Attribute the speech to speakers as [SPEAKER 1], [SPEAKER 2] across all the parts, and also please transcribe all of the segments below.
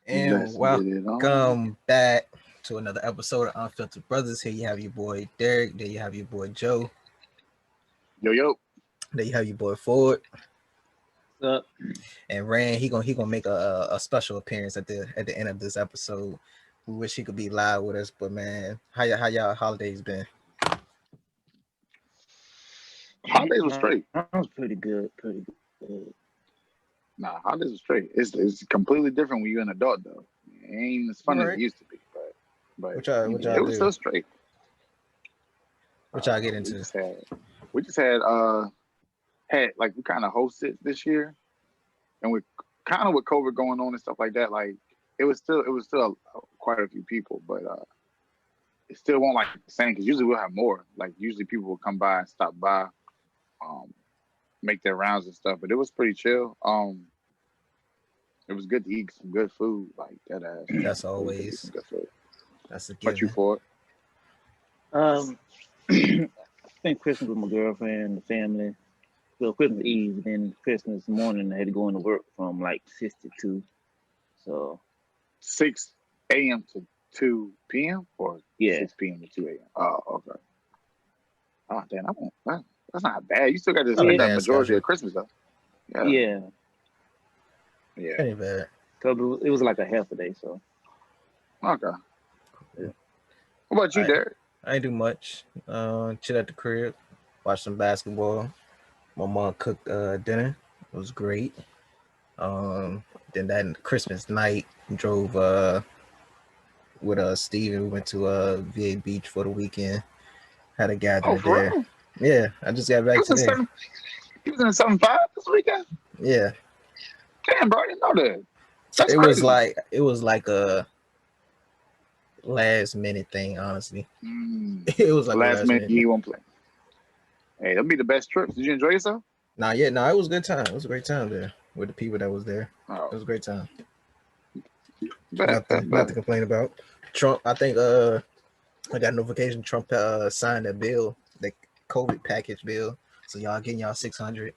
[SPEAKER 1] And welcome back to another episode of Unfiltered Brothers. Here you have your boy Derek. There you have your boy Joe.
[SPEAKER 2] Yo.
[SPEAKER 1] There you have your boy Ford.
[SPEAKER 3] What's up?
[SPEAKER 1] And Rand, he gonna make a special appearance at the end of this episode. We wish he could be live with us, but man, how y'all holidays been?
[SPEAKER 2] Holidays was straight.
[SPEAKER 3] That was pretty good.
[SPEAKER 2] Nah, holidays was straight. It's completely different when you're an adult though. It ain't as fun as it used to be, but
[SPEAKER 1] what y'all
[SPEAKER 2] it was still straight.
[SPEAKER 1] What y'all get into?
[SPEAKER 2] We just had like we kind of hosted this year, and we kind of with COVID going on and stuff like that. Like it was still quite a few people, but it still won't like the same because usually we'll have more. Like usually people will come by and stop by, make their rounds and stuff. But it was pretty chill. It was good to eat some good food like that.
[SPEAKER 1] That's always
[SPEAKER 2] good food.
[SPEAKER 1] That's a given.
[SPEAKER 2] What you for?
[SPEAKER 3] I spent Christmas with my girlfriend, the family. Well, Christmas Eve, and then Christmas morning I had to go into work from like 6 to 2. So
[SPEAKER 2] 6 a.m. to 2 p.m. or 6 p.m. to 2 a.m. Oh, okay. Oh, damn, that's not bad. You still got to spend that majority of Christmas though.
[SPEAKER 3] Yeah.
[SPEAKER 1] Ain't bad.
[SPEAKER 3] Cause it was like a half a day, so.
[SPEAKER 2] Okay. Yeah. What about you, Derek?
[SPEAKER 1] I ain't do much. Chill at the crib, watch some basketball. My mom cooked dinner. It was great. Then that Christmas night, drove with Steven. We went to VA Beach for the weekend. Had a gathering there.
[SPEAKER 2] Real?
[SPEAKER 1] Yeah, I just got back today.
[SPEAKER 2] He was in 7-5 this weekend?
[SPEAKER 1] Yeah.
[SPEAKER 2] Damn, bro, I didn't know that. That's
[SPEAKER 1] it
[SPEAKER 2] crazy.
[SPEAKER 1] was like a last minute thing, honestly. It was like
[SPEAKER 2] last minute you won't play. Hey, that'll be the best trips. Did you enjoy yourself?
[SPEAKER 1] No, it was a good time. It was a great time there with the people that was there.
[SPEAKER 2] Oh.
[SPEAKER 1] It was a great time.
[SPEAKER 2] Nothing
[SPEAKER 1] to complain about. Trump, I think I got a notification Trump signed a bill, the COVID package bill. So y'all getting y'all 600.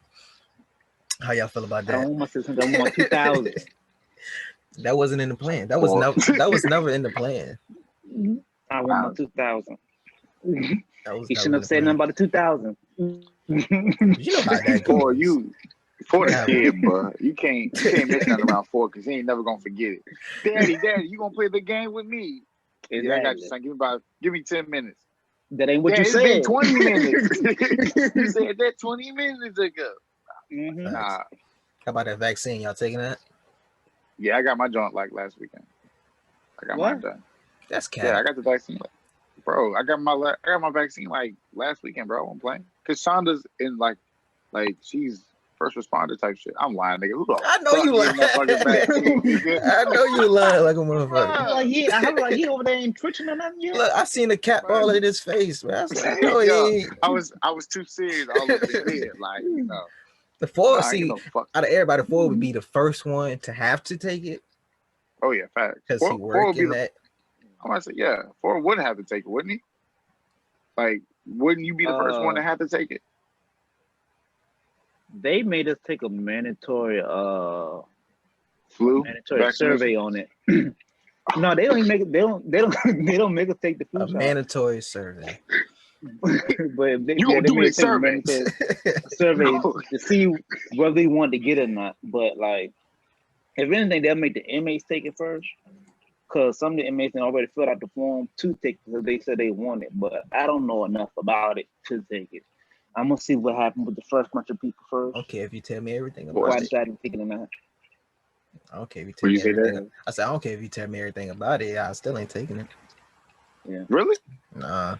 [SPEAKER 1] How y'all feel about that?
[SPEAKER 3] I want my 600. I want my 2,000.
[SPEAKER 1] That wasn't in the plan. That was never in the plan.
[SPEAKER 3] I want my 2,000.
[SPEAKER 1] You
[SPEAKER 3] shouldn't have said nothing about the 2,000.
[SPEAKER 1] You know how that goes.
[SPEAKER 2] For the kid, bro. You can't miss nothing around 4 because he ain't never gonna forget it. Daddy, you gonna play the game with me?
[SPEAKER 3] Exactly.
[SPEAKER 2] Yeah, I got you, son. Give me 10 minutes.
[SPEAKER 3] That ain't what you said.
[SPEAKER 2] It's been 20 minutes. You said that 20 minutes ago.
[SPEAKER 3] Mm-hmm.
[SPEAKER 2] Nah.
[SPEAKER 1] How about that vaccine? Y'all taking that?
[SPEAKER 2] Yeah, I got my joint like last weekend. I got mine done.
[SPEAKER 1] That's cap.
[SPEAKER 2] Yeah, I got the vaccine. Bro, I got my vaccine like last weekend, bro. I wasn't playing. Cause Shonda's in like she's first responder type shit. I'm lying, nigga.
[SPEAKER 1] I know you lying. I know you lying like a motherfucker.
[SPEAKER 3] I was like, he over there ain't twitching or nothing yet.
[SPEAKER 1] Look, I seen the cap all in his face, man. I was like, no,
[SPEAKER 2] I was too serious all over his head, like, you know.
[SPEAKER 1] The Ford, out of everybody, Ford would be the first one to have to take it.
[SPEAKER 2] Oh yeah, fact.
[SPEAKER 1] Because he worked in that.
[SPEAKER 2] I'm gonna say, yeah, Ford would have to take it, wouldn't he? Like, wouldn't you be the first one to have to take it?
[SPEAKER 3] They made us take a mandatory
[SPEAKER 2] flu
[SPEAKER 3] survey on it. No, they don't even make it. They don't make us take the flu shot.
[SPEAKER 1] Mandatory survey.
[SPEAKER 3] But
[SPEAKER 2] you gonna do a survey
[SPEAKER 3] to see whether they want to get it or not. But like, if anything, they'll make the inmates take it first, because some of the inmates already filled out the form to take it because they said they want it. But I don't know enough about it to take it. I'm gonna see what happened with the first bunch of people first.
[SPEAKER 1] Okay, if you tell me everything
[SPEAKER 3] about it. I decided to take it or not.
[SPEAKER 1] Okay, if you tell me everything. I said, I don't care if you tell me everything about it. I still ain't taking it.
[SPEAKER 3] Yeah.
[SPEAKER 2] Really?
[SPEAKER 1] Nah.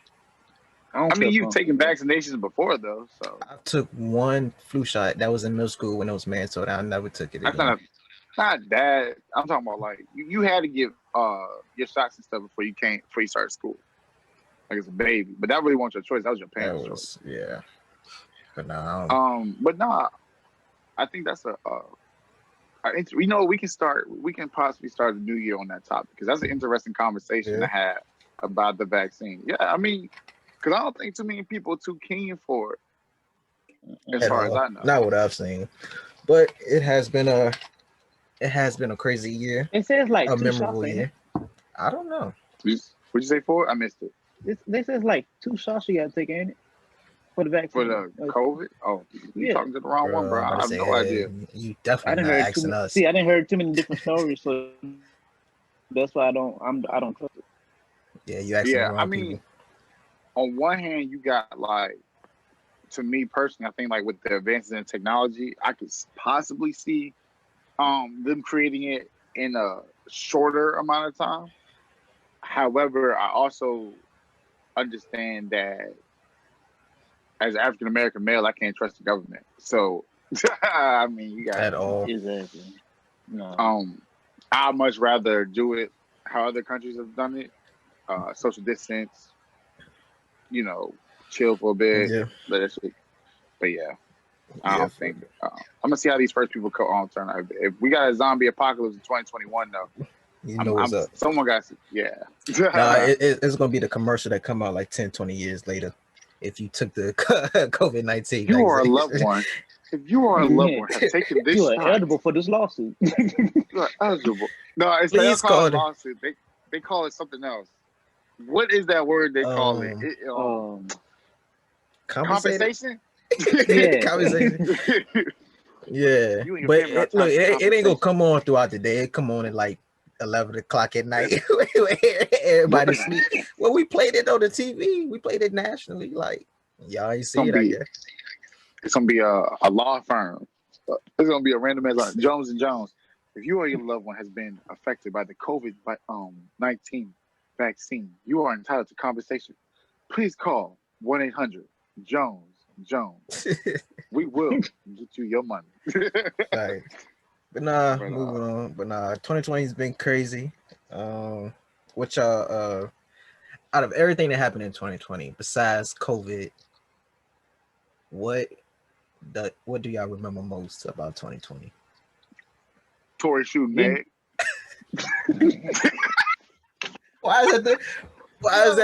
[SPEAKER 2] I mean, you've taken vaccinations before, though. So
[SPEAKER 1] I took one flu shot. That was in middle school when it was mandatory. I never took it again.
[SPEAKER 2] Not that. I'm talking about like you had to get your shots and stuff before you started school, like as a baby. But that really wasn't your choice. That was your parents' choice.
[SPEAKER 1] Yeah. But no.
[SPEAKER 2] I think that's we can possibly start the new year on that topic because that's an interesting conversation to have about the vaccine. Yeah, I mean, because I don't think too many people are too keen for it, as far as I know.
[SPEAKER 1] Not what I've seen, but it has been It has been a crazy year,
[SPEAKER 3] It says like
[SPEAKER 1] a
[SPEAKER 3] 2 shots,
[SPEAKER 1] memorable
[SPEAKER 3] ain't it?
[SPEAKER 1] year. I don't know.
[SPEAKER 2] What'd you say for it? I missed it.
[SPEAKER 3] They says like 2 shots you gotta take, ain't it? For the
[SPEAKER 2] For
[SPEAKER 3] vaccine.
[SPEAKER 2] the COVID? Oh, you
[SPEAKER 3] Yeah.
[SPEAKER 2] talking to the wrong one,
[SPEAKER 1] Bro,
[SPEAKER 2] bro.
[SPEAKER 1] I'm about
[SPEAKER 2] I
[SPEAKER 1] to
[SPEAKER 2] have
[SPEAKER 1] say,
[SPEAKER 2] no idea.
[SPEAKER 1] you
[SPEAKER 3] I
[SPEAKER 1] definitely
[SPEAKER 3] didn't
[SPEAKER 1] not
[SPEAKER 3] heard too
[SPEAKER 1] asking
[SPEAKER 3] many.
[SPEAKER 1] us.
[SPEAKER 3] See, I didn't heard too many different stories, so that's why I don't trust it.
[SPEAKER 1] Yeah, you asking the
[SPEAKER 2] Yeah, I
[SPEAKER 1] wrong people.
[SPEAKER 2] mean, on one hand, you got like, to me personally, I think like with the advances in technology, I could possibly see them creating it in a shorter amount of time. However, I also understand that as an African American male, I can't trust the government. So, I mean, you got
[SPEAKER 1] At all.
[SPEAKER 3] Exactly. No.
[SPEAKER 2] I'd much rather do it how other countries have done it, social distance, you know, chill for a bit,
[SPEAKER 1] Yeah.
[SPEAKER 2] let that shit. But yeah, I
[SPEAKER 1] Yeah.
[SPEAKER 2] don't think. I'm gonna see how these first people turn out. If we got a zombie apocalypse in 2021, though,
[SPEAKER 1] You know what's up.
[SPEAKER 2] someone got to, yeah.
[SPEAKER 1] Nah, it's gonna be the commercial that come out like 10, 20 years later. If you took the COVID-19
[SPEAKER 2] You are a
[SPEAKER 1] vaccine.
[SPEAKER 2] loved one. If you are a loved one, have taken this
[SPEAKER 3] You are
[SPEAKER 2] shot.
[SPEAKER 3] eligible for this lawsuit.
[SPEAKER 2] You are eligible. No, it's they
[SPEAKER 1] Please
[SPEAKER 2] don't call it
[SPEAKER 1] call it.
[SPEAKER 2] lawsuit. They call it something else. What is that word they call it?
[SPEAKER 1] Compensated?
[SPEAKER 2] Compensation?
[SPEAKER 3] Yeah.
[SPEAKER 1] Conversation. Yeah,
[SPEAKER 2] You and your
[SPEAKER 1] but
[SPEAKER 2] family are
[SPEAKER 1] look,
[SPEAKER 2] tax
[SPEAKER 1] it ain't gonna
[SPEAKER 2] compensation.
[SPEAKER 1] come on throughout the day. It come on at like 11 o'clock at night. Everybody sleep. Well, we played it on the TV. We played it nationally. Like y'all ain't see it, I guess.
[SPEAKER 2] It's gonna be a law firm. It's gonna be a random as Jones and Jones. If you or your loved one has been affected by the COVID-19 vaccine, you are entitled to compensation. Please call 1-800-JONES-JONES. We will get you your money.
[SPEAKER 1] Right. But nah, moving on. But nah, 2020 has been crazy. What y'all out of everything that happened in 2020 besides COVID, what do y'all remember most about 2020?
[SPEAKER 2] Tory shooting Meg.
[SPEAKER 1] Why is that the first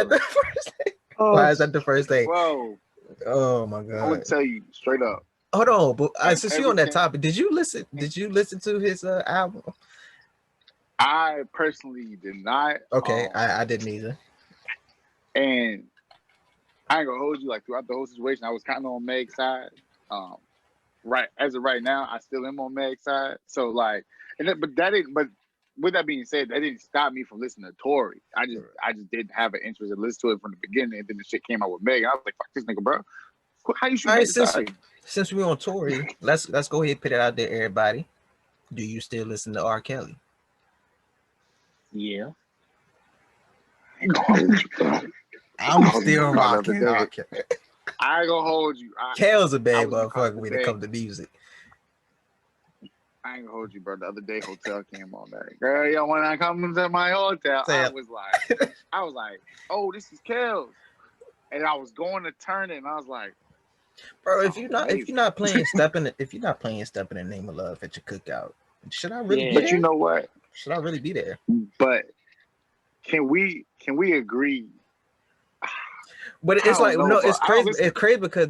[SPEAKER 1] thing? Why is that the first thing?
[SPEAKER 2] Bro.
[SPEAKER 1] Oh my god.
[SPEAKER 2] I'm gonna tell you straight up.
[SPEAKER 1] Hold on, but since you on that topic, did you listen to his album?
[SPEAKER 2] I personally did not.
[SPEAKER 1] Okay, I didn't either.
[SPEAKER 2] And I ain't gonna hold you, like throughout the whole situation, I was kind of on Meg's side. Right as of right now, I still am on Meg's side. So like, but with that being said, that didn't stop me from listening to Tory. I just didn't have an interest in listening to it from the beginning, and then the shit came out with Meg. I was like, fuck this nigga, bro. How you shoot Meg's side?
[SPEAKER 1] Since we're on Tory, let's go ahead and put it out there, everybody. Do you still listen to R. Kelly?
[SPEAKER 3] Yeah.
[SPEAKER 1] I'm still rocking R. Kelly.
[SPEAKER 2] I ain't gonna hold you.
[SPEAKER 1] Kel's a bad motherfucker when it comes to music.
[SPEAKER 2] I ain't gonna hold you, bro. The other day, Hotel came on there. Girl, y'all wanna come to my hotel? I was like, oh, this is Kel's. And I was going to turn it, and I was like,
[SPEAKER 1] bro, if you're not playing Step in the Name of Love at your cookout, should I really be there?
[SPEAKER 2] But you know what?
[SPEAKER 1] Should I really be there?
[SPEAKER 2] But can we agree?
[SPEAKER 1] But it's like, no, it's crazy. It's crazy because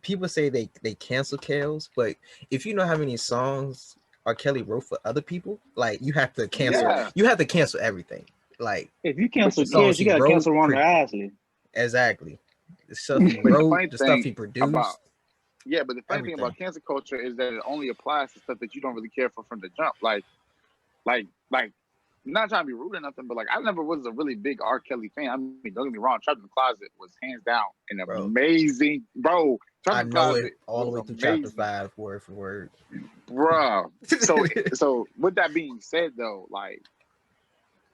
[SPEAKER 1] people say they cancel Kells, but if you know how many songs R. Kelly wrote for other people, like you have to cancel. Yeah. You have to cancel everything. Like
[SPEAKER 3] if you cancel Kells, you gotta cancel Ronda Isley.
[SPEAKER 1] Exactly. The stuff he wrote, the stuff he produced.
[SPEAKER 2] But the funny thing about cancel culture is that it only applies to stuff that you don't really care for from the jump. Like, not trying to be rude or nothing, but like I never was a really big R. Kelly fan. I mean, don't get me wrong, Trapped in the Closet was hands down an amazing, bro.
[SPEAKER 1] I know it all the way through chapter 5, word for word,
[SPEAKER 2] bro. So with that being said, though, like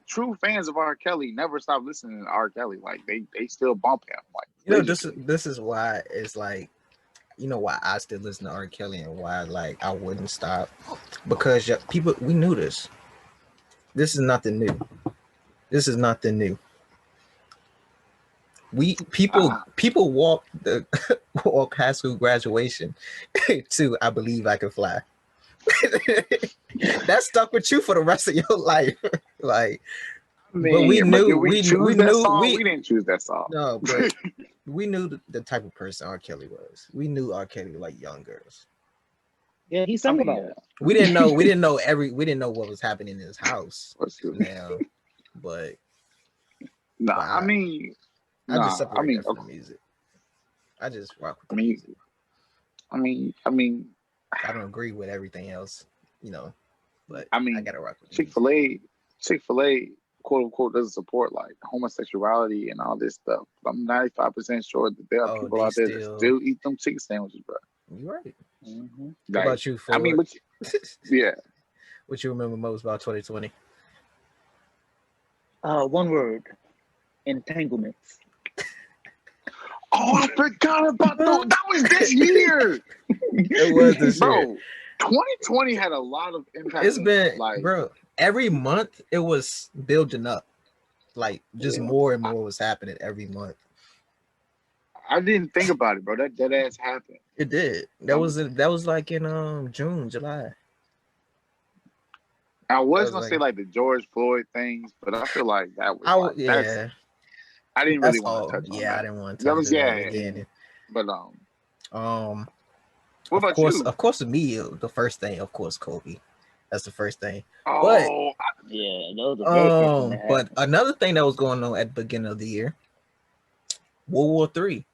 [SPEAKER 2] true fans of R. Kelly never stop listening to R. Kelly. Like they still bump him. Like
[SPEAKER 1] this is why it's like, you know why I still listen to R. Kelly and why like I wouldn't stop, because people, we knew this. This is nothing new. People walk high school graduation to I Believe I Can Fly. That stuck with you for the rest of your life. Like, I mean, but we knew
[SPEAKER 2] we didn't choose that song.
[SPEAKER 1] No, but we knew the type of person R. Kelly was. We knew R. Kelly liked young girls.
[SPEAKER 3] Yeah, he
[SPEAKER 2] I
[SPEAKER 3] sang
[SPEAKER 2] mean,
[SPEAKER 3] about
[SPEAKER 2] yeah.
[SPEAKER 3] it.
[SPEAKER 1] We didn't know what was happening in his house now, but
[SPEAKER 2] Nah, I
[SPEAKER 1] I,
[SPEAKER 2] mean,
[SPEAKER 1] I just
[SPEAKER 2] nah. I
[SPEAKER 1] separate
[SPEAKER 2] mean,
[SPEAKER 1] that from the music. I just rock with
[SPEAKER 2] I
[SPEAKER 1] the
[SPEAKER 2] mean,
[SPEAKER 1] music.
[SPEAKER 2] I mean,
[SPEAKER 1] I don't agree with everything else, but
[SPEAKER 2] I
[SPEAKER 1] I
[SPEAKER 2] mean,
[SPEAKER 1] gotta rock with the music.
[SPEAKER 2] Chick-fil-A, quote unquote, doesn't support like homosexuality and all this stuff. I'm 95% sure that there are
[SPEAKER 1] Oh,
[SPEAKER 2] people
[SPEAKER 1] they
[SPEAKER 2] out there that still eat them chicken sandwiches, bro.
[SPEAKER 1] You're right.
[SPEAKER 3] Mm-hmm.
[SPEAKER 1] What
[SPEAKER 2] Like,
[SPEAKER 1] about you,
[SPEAKER 2] I mean,
[SPEAKER 1] Ford?
[SPEAKER 2] yeah.
[SPEAKER 1] What you remember most about 2020?
[SPEAKER 3] One word: entanglements.
[SPEAKER 2] Oh, I forgot about those. That was this year,
[SPEAKER 1] It was this year.
[SPEAKER 2] bro. 2020 had a lot of impact.
[SPEAKER 1] It's been,
[SPEAKER 2] like,
[SPEAKER 1] bro. Every month it was building up, like just
[SPEAKER 3] Yeah.
[SPEAKER 1] more and more was happening every month.
[SPEAKER 2] I didn't think about it, bro. That ass happened.
[SPEAKER 1] It did. That was like in June, July.
[SPEAKER 2] I was
[SPEAKER 1] was
[SPEAKER 2] gonna
[SPEAKER 1] like-
[SPEAKER 2] say like the George Floyd things, but I feel like that was
[SPEAKER 1] yeah.
[SPEAKER 2] I didn't
[SPEAKER 1] That's
[SPEAKER 2] really want
[SPEAKER 1] all.
[SPEAKER 2] to touch on
[SPEAKER 1] Yeah,
[SPEAKER 2] that.
[SPEAKER 1] I didn't want to
[SPEAKER 2] That
[SPEAKER 1] touch
[SPEAKER 2] was
[SPEAKER 1] it at the beginning.
[SPEAKER 2] But what
[SPEAKER 1] Of
[SPEAKER 2] about
[SPEAKER 1] course,
[SPEAKER 2] you?
[SPEAKER 1] of course, to me, the first thing, of course, Kobe. That's the first thing.
[SPEAKER 2] Oh,
[SPEAKER 3] Yeah, that was the very first thing that
[SPEAKER 1] But
[SPEAKER 3] happened.
[SPEAKER 1] another thing that was going on at the beginning of the year, World War III.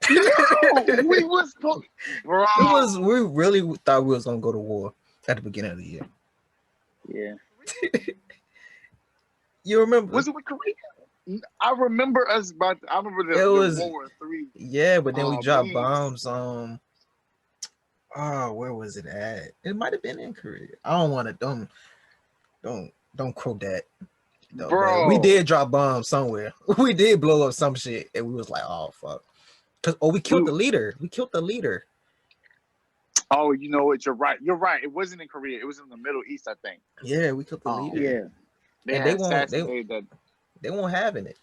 [SPEAKER 2] we was bro.
[SPEAKER 1] We really thought we was gonna go to war at the beginning of the year.
[SPEAKER 3] Yeah.
[SPEAKER 1] You remember?
[SPEAKER 2] Was it with Korea? I remember us about. I remember the World War III.
[SPEAKER 1] Yeah, but then we dropped
[SPEAKER 2] memes.
[SPEAKER 1] bombs. Where was it at? It might have been in Korea. I don't want to. Don't quote that. No,
[SPEAKER 2] Bro,
[SPEAKER 1] but we did drop bombs somewhere. We did blow up some shit, and we was like, "Oh fuck!" We killed the leader. We killed the leader.
[SPEAKER 2] Oh, you know what? You're right. You're right. It wasn't in Korea. It was in the Middle East, I think.
[SPEAKER 1] Yeah, we killed the leader.
[SPEAKER 3] Yeah.
[SPEAKER 2] They
[SPEAKER 1] won't have in it,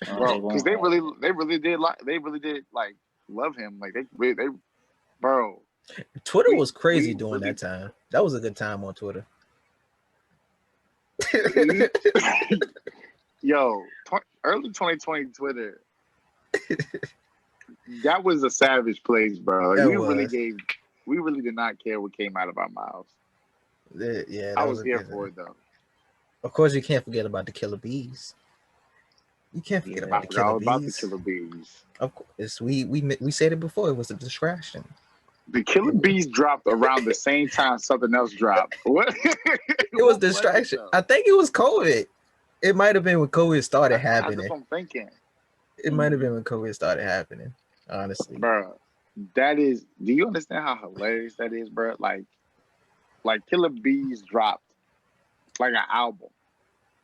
[SPEAKER 2] bro, because they really did like love him. Like they bro.
[SPEAKER 1] Twitter was crazy during that time. That was a good time on Twitter.
[SPEAKER 2] Yo, early 2020 Twitter. That was a savage place, bro. Like, we really did not care what came out of our mouths.
[SPEAKER 1] Yeah,
[SPEAKER 2] I was here for it though.
[SPEAKER 1] Of course, you can't forget about the killer bees. You can't forget about the killer bees.
[SPEAKER 2] About the killer bees.
[SPEAKER 1] Of course, we said it before. It was a distraction.
[SPEAKER 2] The killer bees dropped around the same time something else dropped. What?
[SPEAKER 1] It was distraction. I think it was COVID. It might have been when COVID started happening.
[SPEAKER 2] That's what I'm thinking.
[SPEAKER 1] It might have been when COVID started happening. Honestly,
[SPEAKER 2] bro, that is. Do you understand how hilarious that is, bro? Like Killer Bees dropped like an album.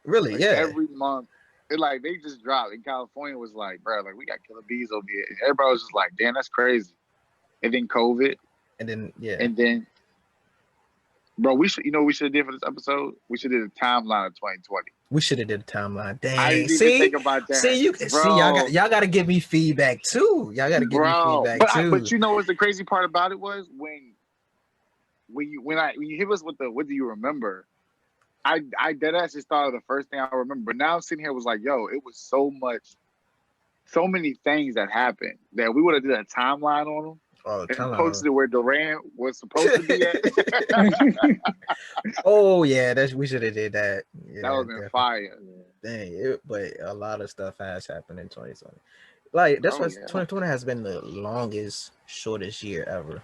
[SPEAKER 1] Really?
[SPEAKER 2] Like,
[SPEAKER 1] yeah.
[SPEAKER 2] Every month, they just dropped. In California, was like, bro, like we got Killer Bees over here, and everybody was just like, damn, that's crazy. And then COVID,
[SPEAKER 1] and
[SPEAKER 2] then, bro, we should have did for this episode. We should have did a timeline of 2020.
[SPEAKER 1] We should have did a timeline. Dang.
[SPEAKER 2] I didn't even think about that.
[SPEAKER 1] See, y'all got to give me feedback too. Y'all got to give me feedback too.
[SPEAKER 2] But you know what the crazy part about it was when you hit us with the what do you remember? I dead ass just thought of the first thing I remember. But now I'm sitting here was like, yo, it was so many things that happened that we would have did a timeline on them. And posted it where Durant was supposed to be at.
[SPEAKER 1] Oh yeah, we should have did that. Yeah,
[SPEAKER 2] that would have been fire.
[SPEAKER 1] Dang, but a lot of stuff has happened in 2020. Like that's why 2020 has been the longest, shortest year ever.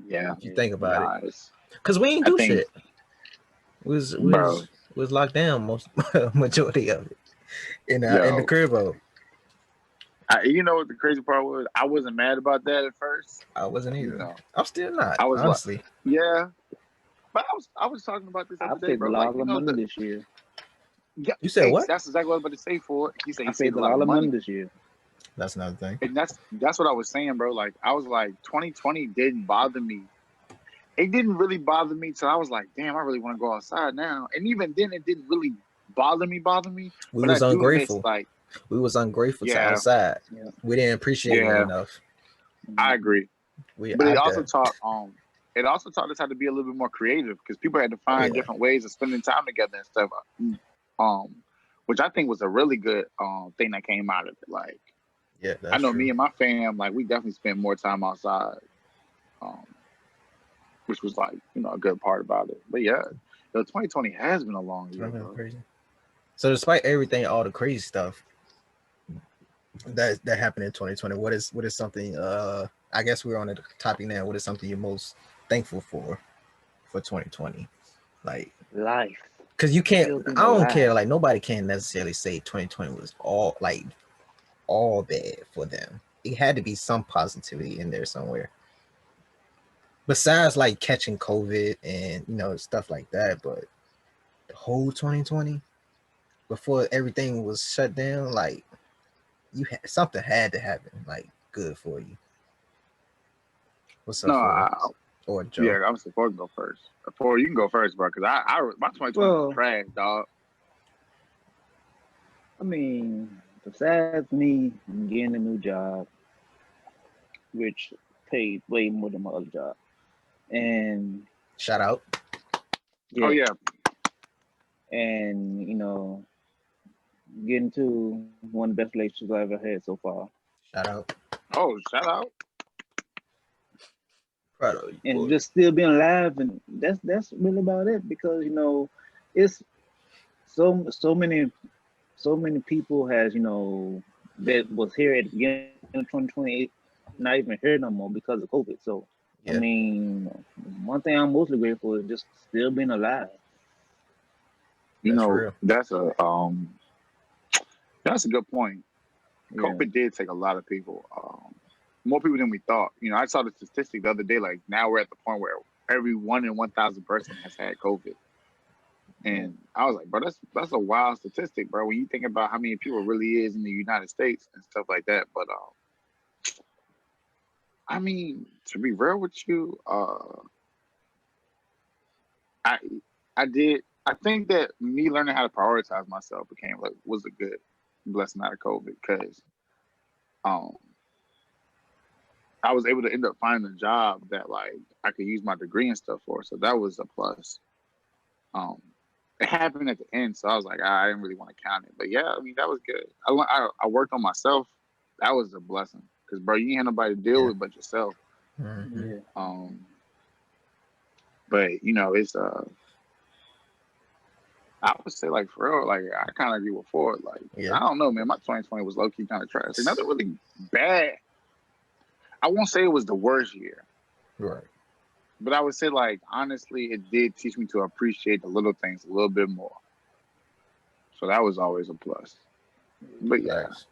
[SPEAKER 2] Yeah,
[SPEAKER 1] if you think about it, because we ain't do shit. Was locked down most majority of it in the crib.
[SPEAKER 2] You know what the crazy part was? I wasn't mad about that at first.
[SPEAKER 1] I wasn't either. No. I'm still not.
[SPEAKER 2] I was
[SPEAKER 1] honestly.
[SPEAKER 2] Yeah, but I was talking about this other day, bro.
[SPEAKER 3] I saved a lot of money this year.
[SPEAKER 1] Yeah, you said what?
[SPEAKER 2] That's exactly what I was about to say. For it, he said
[SPEAKER 3] I saved a lot of money this year.
[SPEAKER 1] That's another thing.
[SPEAKER 2] And that's what I was saying, bro. Like I was like, 2020 didn't bother me. It didn't really bother me till I was like, damn, I really want to go outside now. And even then, it didn't really bother me.
[SPEAKER 1] We was ungrateful. We was ungrateful to outside. Yeah. We didn't appreciate it enough.
[SPEAKER 2] I agree. But it also taught us how to be a little bit more creative because people had to find different ways of spending time together and stuff. Which I think was a really good thing that came out of it. Like
[SPEAKER 1] Yeah,
[SPEAKER 2] I
[SPEAKER 1] that's
[SPEAKER 2] know
[SPEAKER 1] true.
[SPEAKER 2] me and my fam, like we definitely spent more time outside, um, which was like a good part about it. But yeah, 2020 has been a long year,
[SPEAKER 1] That's
[SPEAKER 2] bro.
[SPEAKER 1] crazy. So despite everything, all the crazy stuff that happened in 2020, what is something? I guess we're on the topic now. What is something you're most thankful for 2020? Like,
[SPEAKER 3] Life.
[SPEAKER 1] because you can't.
[SPEAKER 3] Still being
[SPEAKER 1] I don't care.
[SPEAKER 3] alive.
[SPEAKER 1] Like nobody can necessarily say 2020 was all bad for them. It had to be some positivity in there somewhere. Besides like catching COVID and stuff like that, but the whole 2020 before everything was shut down, like something had to happen, like good for you. What's up,
[SPEAKER 2] No,
[SPEAKER 1] for or Joe?
[SPEAKER 2] yeah, I'm supposed to go first. Before you can go first, bro, because my 2020 was
[SPEAKER 3] Well,
[SPEAKER 2] trash, dog.
[SPEAKER 3] I mean, besides me getting a new job, which paid way more than my other job, and
[SPEAKER 1] Shout out.
[SPEAKER 2] Oh
[SPEAKER 3] yeah,
[SPEAKER 2] yeah,
[SPEAKER 3] and getting to one of the best relationships I ever had so far,
[SPEAKER 1] Shout out.
[SPEAKER 2] oh shout out.
[SPEAKER 1] Proud of you,
[SPEAKER 3] and
[SPEAKER 1] boy.
[SPEAKER 3] just still being alive, and that's really about it because it's so many people has that was here at the beginning of 2028 not even here no more because of COVID. So I
[SPEAKER 1] Yeah,
[SPEAKER 3] mean, one thing I'm mostly grateful is just still being alive.
[SPEAKER 1] that's real.
[SPEAKER 2] That's a good point.
[SPEAKER 3] Yeah,
[SPEAKER 2] COVID did take a lot of people, more people than we thought. I saw the statistic the other day. Like now we're at the point where every 1 in 1,000 person has had COVID,
[SPEAKER 3] yeah.
[SPEAKER 2] and I was like, bro, that's a wild statistic, bro. When you think about how many people really is in the United States and stuff like that. But I mean, to be real with you, I I did. I think that me learning how to prioritize myself became like was a good blessing out of COVID because um I was able to end up finding a job that like I could use my degree and stuff for. So that was a plus. Um, it happened at the end, so I was like, I didn't really want to count it, but yeah, I mean that was good. I worked on myself. That was a blessing because bro, you ain't had nobody to deal
[SPEAKER 1] Yeah.
[SPEAKER 2] with but yourself.
[SPEAKER 1] Mm-hmm.
[SPEAKER 3] Yeah.
[SPEAKER 2] Um, but it's I would say like for real, like I kind of agree with Ford. Like
[SPEAKER 1] Yeah.
[SPEAKER 2] I don't know, man. My 2020 was low key kind of trash. Like, nothing really bad. I won't say it was the worst year,
[SPEAKER 1] Right.
[SPEAKER 2] but I would say like honestly, it did teach me to appreciate the little things a little bit more. So that was always a plus. But yeah,
[SPEAKER 1] Nice.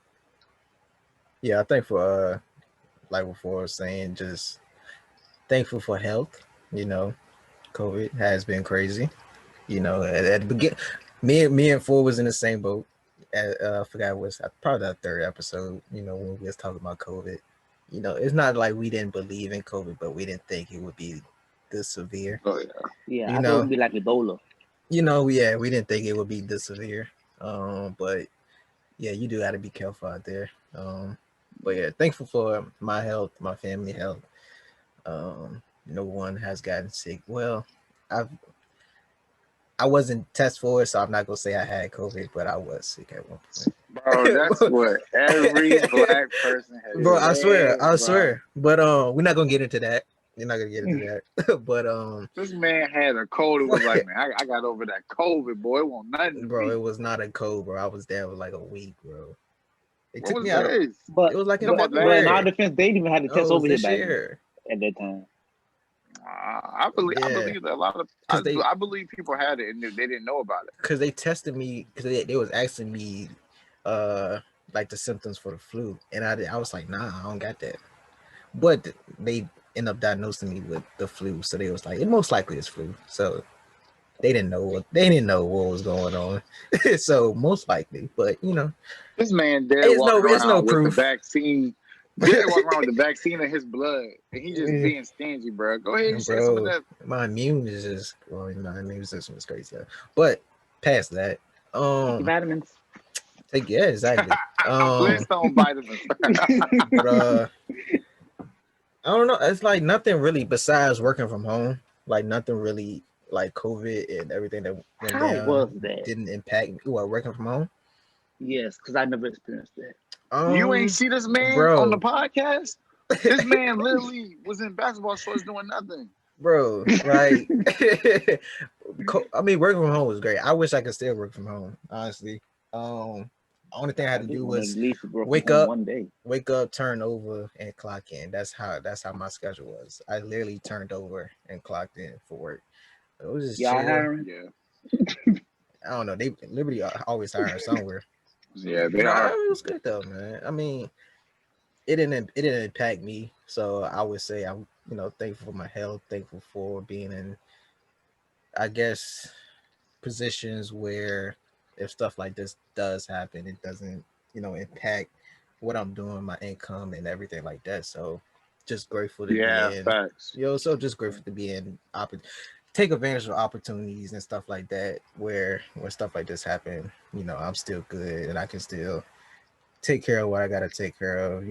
[SPEAKER 1] Yeah, I think for like before I was saying, just thankful for health. You know, COVID has been crazy. At the beginning, me and Ford was in the same boat. I forgot it was probably the third episode. When we was talking about COVID. It's not like we didn't believe in COVID, but we didn't think it would be this severe.
[SPEAKER 2] oh yeah,
[SPEAKER 3] Yeah,
[SPEAKER 1] You
[SPEAKER 3] I thought
[SPEAKER 1] know,
[SPEAKER 3] it'd be like Ebola.
[SPEAKER 1] yeah, we didn't think it would be this severe. But yeah, you do got to be careful out there. But yeah, thankful for my health, my family health. No one has gotten sick. Well, I've I wasn't test for it, so I'm not gonna say I had COVID, but I was sick at one
[SPEAKER 2] bro. That's
[SPEAKER 1] point.
[SPEAKER 2] what every black person has
[SPEAKER 1] Bro,
[SPEAKER 2] said,
[SPEAKER 1] I
[SPEAKER 2] bro.
[SPEAKER 1] swear. But we're not gonna get into that. We're not gonna get into that. But
[SPEAKER 2] This man had a cold and was like, man, I got over that COVID, boy. It won't nothing to
[SPEAKER 1] bro,
[SPEAKER 2] me.
[SPEAKER 1] it was not a cold, bro. I was there for like a week, bro. They
[SPEAKER 2] What
[SPEAKER 1] took
[SPEAKER 2] was
[SPEAKER 1] me out.
[SPEAKER 2] this?
[SPEAKER 1] It
[SPEAKER 3] But
[SPEAKER 1] was like
[SPEAKER 2] You
[SPEAKER 1] in
[SPEAKER 2] talking
[SPEAKER 3] but
[SPEAKER 2] about
[SPEAKER 3] but in
[SPEAKER 2] last?
[SPEAKER 3] our
[SPEAKER 1] February.
[SPEAKER 3] defense, they didn't even have to test
[SPEAKER 1] Oh, it was
[SPEAKER 3] over here
[SPEAKER 1] this
[SPEAKER 3] back then
[SPEAKER 1] year.
[SPEAKER 3] at that time.
[SPEAKER 2] I
[SPEAKER 1] Yeah,
[SPEAKER 2] believe that a lot of
[SPEAKER 1] because
[SPEAKER 2] I believe people had it and they didn't know about it.
[SPEAKER 1] they tested me because they was asking me uh like the symptoms for the flu, and I was like, nah, I don't got that. But they end up diagnosing me with the flu, so they was like, it most likely is flu. So they didn't know what was going on. So most likely, but
[SPEAKER 2] This man dead
[SPEAKER 1] it's
[SPEAKER 2] walking
[SPEAKER 1] no
[SPEAKER 2] around with the
[SPEAKER 1] proof.
[SPEAKER 2] vaccine. Dead walking around with the vaccine in his blood, and he just being stingy, bro. Go ahead and share some of
[SPEAKER 1] Bro,
[SPEAKER 2] that.
[SPEAKER 1] my immune is just growing. My immune system is crazy. But past that,
[SPEAKER 3] Take your vitamins.
[SPEAKER 1] yeah, exactly.
[SPEAKER 2] Flintstone vitamins.
[SPEAKER 1] But I don't know. It's like nothing really besides working from home. Like nothing really like COVID and everything that went
[SPEAKER 3] How was
[SPEAKER 1] down
[SPEAKER 3] that?
[SPEAKER 1] didn't impact me while working from home.
[SPEAKER 3] Yes, because I never experienced that.
[SPEAKER 2] You ain't see this man on the
[SPEAKER 1] Bro,
[SPEAKER 2] podcast? This man literally was in basketball shorts doing nothing.
[SPEAKER 1] bro, like, I mean, working from home was great. I wish I could still work from home, honestly. Only thing I
[SPEAKER 3] I
[SPEAKER 1] had to
[SPEAKER 3] just
[SPEAKER 1] do
[SPEAKER 3] want to at
[SPEAKER 1] was
[SPEAKER 3] least work from
[SPEAKER 1] wake
[SPEAKER 3] home
[SPEAKER 1] up,
[SPEAKER 3] one day.
[SPEAKER 1] turn over, and clock in. That's how my schedule was. I literally turned over and clocked in for work. It was just
[SPEAKER 3] Y'all
[SPEAKER 1] chill.
[SPEAKER 3] hiring?
[SPEAKER 2] Yeah,
[SPEAKER 1] I don't know. They Liberty always hiring somewhere.
[SPEAKER 2] yeah, they
[SPEAKER 1] Nah,
[SPEAKER 2] are.
[SPEAKER 1] it was good though, man. I mean, it didn't impact me. So I would say I'm thankful for my health, thankful for being in, I guess, positions where if stuff like this does happen, it doesn't impact what I'm doing, my income and everything like that. So just grateful to be
[SPEAKER 2] Yeah,
[SPEAKER 1] in,
[SPEAKER 2] facts.
[SPEAKER 1] so just grateful to be in take advantage of opportunities and stuff like that where when stuff like this happen, I'm still good and I can still take care of what I gotta take care of.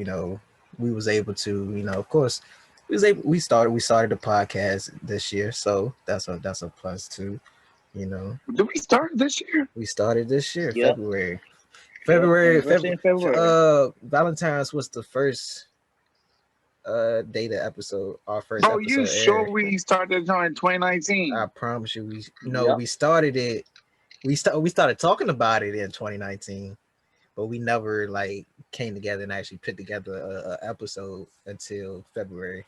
[SPEAKER 1] We was able to, of course, we started the podcast this year, so that's a plus too. You know,
[SPEAKER 2] Did we start this year?
[SPEAKER 1] we started this year,
[SPEAKER 3] Yep.
[SPEAKER 1] February.
[SPEAKER 3] Yep.
[SPEAKER 1] February,
[SPEAKER 3] Anniversary in February.
[SPEAKER 1] Valentine's was the first day the episode, our first
[SPEAKER 2] Bro, you
[SPEAKER 1] episode
[SPEAKER 2] sure
[SPEAKER 1] aired.
[SPEAKER 2] we started in 2019?
[SPEAKER 1] I promise you,
[SPEAKER 3] Yep.
[SPEAKER 1] we started it. We started talking about it in 2019, but we never like came together and actually put together a episode until February.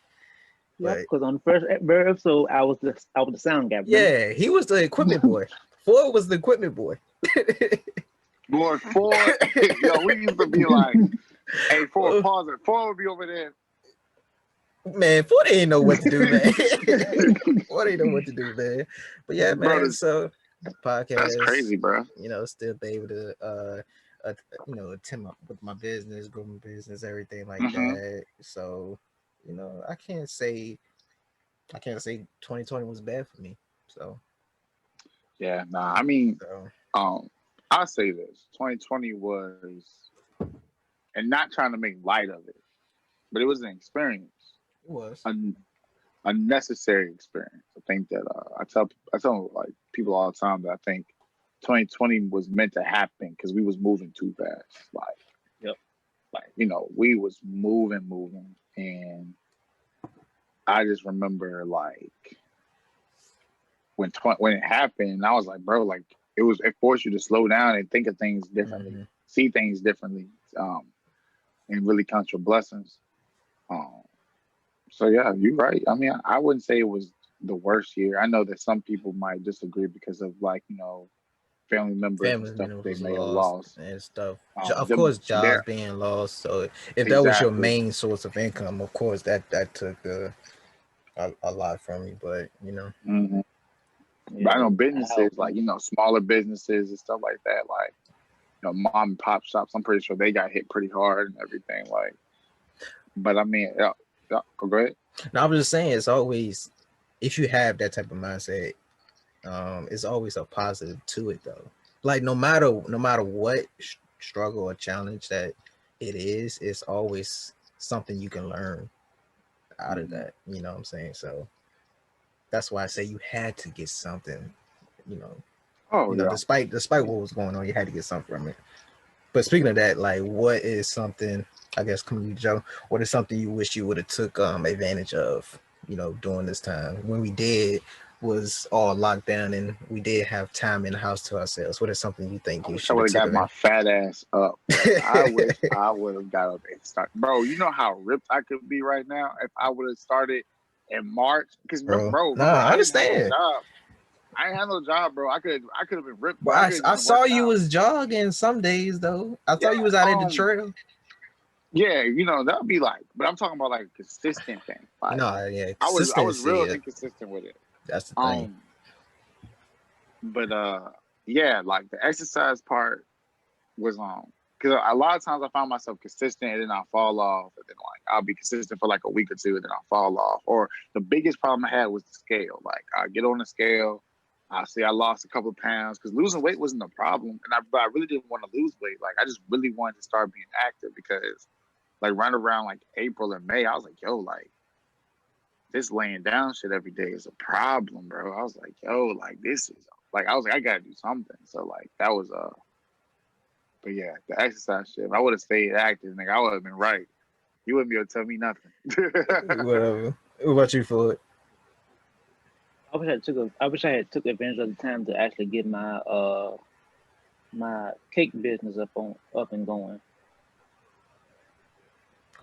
[SPEAKER 3] Yep.
[SPEAKER 1] But
[SPEAKER 3] Because on the first very episode, I was the sound guy. Remember?
[SPEAKER 1] yeah, he was the equipment boy. Ford was the equipment boy.
[SPEAKER 2] Boy, Ford, yo, we used to be like, hey, Ford, pause it. Ford would be over there.
[SPEAKER 1] Man, Ford ain't know what to do, man. Ford ain't know what to do, man. But yeah,
[SPEAKER 2] Bro,
[SPEAKER 1] man. So podcast,
[SPEAKER 2] that's crazy, bro.
[SPEAKER 1] still be able to attend with my business, grow my business, everything like
[SPEAKER 2] Mm-hmm.
[SPEAKER 1] that. So, I can't say 2020 was bad for me. So,
[SPEAKER 2] Yeah, nah, I mean,
[SPEAKER 1] so
[SPEAKER 2] I'll say this. 2020 was, and not trying to make light of it, but it was an experience,
[SPEAKER 1] it was.
[SPEAKER 2] a, a necessary experience. I think that I tell like people all the time that I think 2020 was meant to happen because we was moving too fast.
[SPEAKER 3] Yep.
[SPEAKER 2] We was moving, and I just remember like when it happened, I was like, bro, like it forced you to slow down and think of things differently, see things differently, and really count your blessings. Um, so yeah, you're right. I mean, I wouldn't say it was the worst year. I know that some people might disagree because of family members and
[SPEAKER 1] Family
[SPEAKER 2] stuff they
[SPEAKER 1] members
[SPEAKER 2] may have
[SPEAKER 1] lost
[SPEAKER 2] lost.
[SPEAKER 1] and stuff. Of
[SPEAKER 2] Them
[SPEAKER 1] course, jobs
[SPEAKER 2] there
[SPEAKER 1] being lost. So if that was your
[SPEAKER 2] exactly.
[SPEAKER 1] main source of income, of course that took a lot from you. But
[SPEAKER 2] Hmm. But I
[SPEAKER 3] Yeah.
[SPEAKER 2] know
[SPEAKER 3] How?
[SPEAKER 2] businesses like smaller businesses and stuff like that, like mom and pop shops. I'm pretty sure they got hit pretty hard and everything. Like, but I mean, go ahead.
[SPEAKER 1] now I'm just saying, it's always if you have that type of mindset, it's always a positive to it though. Like no matter what struggle or challenge that it is, it's always something you can learn out of
[SPEAKER 2] Hmm.
[SPEAKER 1] that. You know what I'm saying? So that's why I say you had to get something. You know,
[SPEAKER 2] Oh yeah.
[SPEAKER 1] despite what was going on, you had to get something from it. But speaking of that, like, what is something? I guess coming to you, Joe. What is something you wish you would have took advantage of? During this time when we did was all locked down and we did have time in the house to ourselves. What is something you think
[SPEAKER 2] I
[SPEAKER 1] you
[SPEAKER 2] wish I
[SPEAKER 1] should have
[SPEAKER 2] would have
[SPEAKER 1] took
[SPEAKER 2] got my
[SPEAKER 1] advantage?
[SPEAKER 2] fat ass up, bro. I wish I would have got up and started. Bro, you know how ripped I could be right now if I would have started in March? Because
[SPEAKER 1] Bro, nah,
[SPEAKER 2] remember,
[SPEAKER 1] I
[SPEAKER 2] I didn't have no
[SPEAKER 1] understand.
[SPEAKER 2] job. I ain't had no job, bro. I could have been ripped,
[SPEAKER 1] But
[SPEAKER 2] bro. I could have
[SPEAKER 1] I
[SPEAKER 2] just been
[SPEAKER 1] saw
[SPEAKER 2] working
[SPEAKER 1] you
[SPEAKER 2] out.
[SPEAKER 1] was jogging some days though. I
[SPEAKER 2] Yeah,
[SPEAKER 1] thought you was out at the trail.
[SPEAKER 2] yeah, that would be like, but I'm talking about like a consistent thing. Like
[SPEAKER 1] Yeah,
[SPEAKER 2] I was
[SPEAKER 1] consistency.
[SPEAKER 2] real
[SPEAKER 1] Yeah,
[SPEAKER 2] inconsistent with it.
[SPEAKER 1] that's the thing.
[SPEAKER 2] Um, but yeah, like the exercise part was because a lot of times I find myself consistent and then I fall off, and then like I'll be consistent for like a week or two and then I'll fall off. Or the biggest problem I had was the scale. Like I get on the scale, I see I lost a couple of pounds because losing weight wasn't a problem, and but I really didn't want to lose weight. Like I just really wanted to start being active because like right around like April and May, I was like, yo, like this laying down shit every day is a problem, bro. I was like, yo, like this is like I was like I gotta do something. So like But yeah, the exercise shit. If I would have stayed active, nigga, I would have been right. You wouldn't be able to tell me nothing.
[SPEAKER 1] Whatever. What about you, Floyd?
[SPEAKER 3] I wish I had took advantage of the time to actually get my cake business up and going.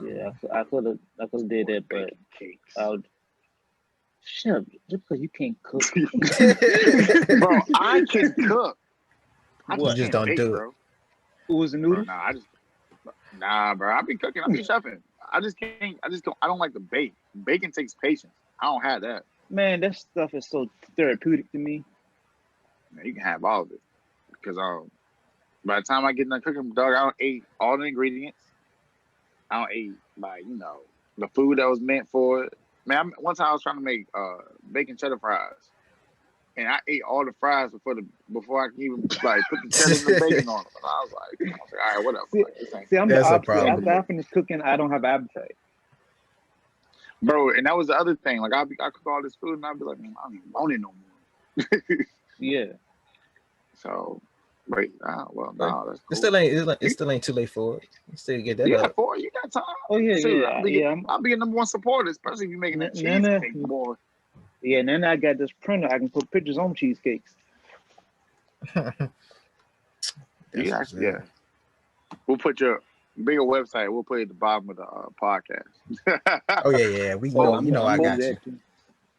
[SPEAKER 3] Yeah, I could have did that, but
[SPEAKER 2] Cakes.
[SPEAKER 3] I would. Shut up, just because you can't cook.
[SPEAKER 2] Bro, I can cook. I
[SPEAKER 3] What?
[SPEAKER 1] You just
[SPEAKER 2] can't
[SPEAKER 1] don't
[SPEAKER 2] bake,
[SPEAKER 1] do it.
[SPEAKER 2] bro.
[SPEAKER 3] What was the
[SPEAKER 2] Bro,
[SPEAKER 3] noodles?
[SPEAKER 2] nah, bro. I be cooking. I be chefing. I just can't. I don't like to bake. Baking takes patience. I don't have that.
[SPEAKER 3] Man, that stuff is so therapeutic to me.
[SPEAKER 2] Man, you can have all of it because by the time I get done cooking, dog, I don't eat all the ingredients. I don't eat like the food that was meant for it. Man, one time I was trying to make bacon cheddar fries, and I ate all the fries before I can even like put the cheddar and the bacon on them. And I was like, all right, whatever.
[SPEAKER 3] See,
[SPEAKER 2] Like, this ain't
[SPEAKER 3] see, I'm the
[SPEAKER 1] That's a
[SPEAKER 3] opposite.
[SPEAKER 1] problem.
[SPEAKER 3] After I finish cooking, I don't have appetite.
[SPEAKER 2] bro. And that was the other thing. Like I cook all this food, and I'd be like, man, I don't even want it no more.
[SPEAKER 3] Yeah.
[SPEAKER 2] So, wait, well, no, that's cool.
[SPEAKER 1] It still ain't too late for it. You still get that
[SPEAKER 2] Yeah,
[SPEAKER 1] up.
[SPEAKER 2] for you got time.
[SPEAKER 3] Oh yeah,
[SPEAKER 2] Shoot,
[SPEAKER 3] yeah.
[SPEAKER 2] I'll be a number one supporter, especially if you're making that
[SPEAKER 3] Nana,
[SPEAKER 2] cheesecake, boy.
[SPEAKER 3] yeah. And then I got this printer. I can put pictures on cheesecakes.
[SPEAKER 2] Yeah. We'll put your bigger website. We'll put it at the bottom of the podcast.
[SPEAKER 1] Oh yeah. We
[SPEAKER 3] Oh,
[SPEAKER 1] know I
[SPEAKER 3] I'm
[SPEAKER 1] got
[SPEAKER 3] do
[SPEAKER 1] you.
[SPEAKER 3] that too.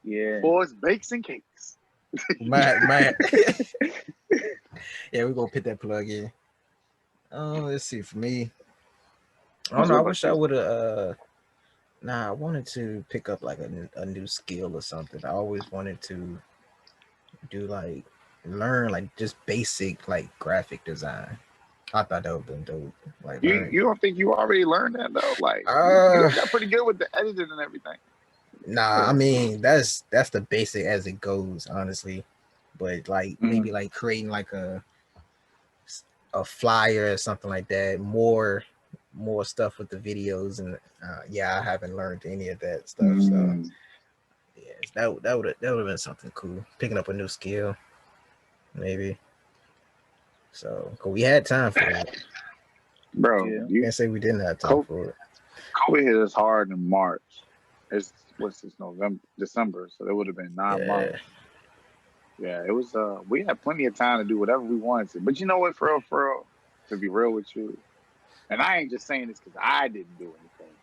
[SPEAKER 3] Yeah.
[SPEAKER 2] Boys, bakes and cakes.
[SPEAKER 1] My yeah, we're gonna put that plug in. Let's see. For me, I don't know. I wish I would have. I wanted to pick up like a new skill or something. I always wanted to do like learn like just basic like graphic design. I thought that would have been dope. Like
[SPEAKER 2] You don't think you already learned that though? Like you got pretty good with the editing and everything.
[SPEAKER 1] Nah, I mean that's the basic as it goes, honestly. But like maybe like creating like a flyer or something like that, more stuff with the videos, and I haven't learned any of that stuff. So yeah, that would have been something cool. Picking up a new skill, maybe. So, cause we had time for it,
[SPEAKER 2] bro.
[SPEAKER 3] Yeah.
[SPEAKER 2] You
[SPEAKER 1] can't say we didn't have time for it.
[SPEAKER 2] COVID hit us hard in March. What's this, December? So it would have been 9 months. Yeah, it was. We had plenty of time to do whatever we wanted to. But you know what, for real, to be real with you, and I ain't just saying this because I didn't do anything.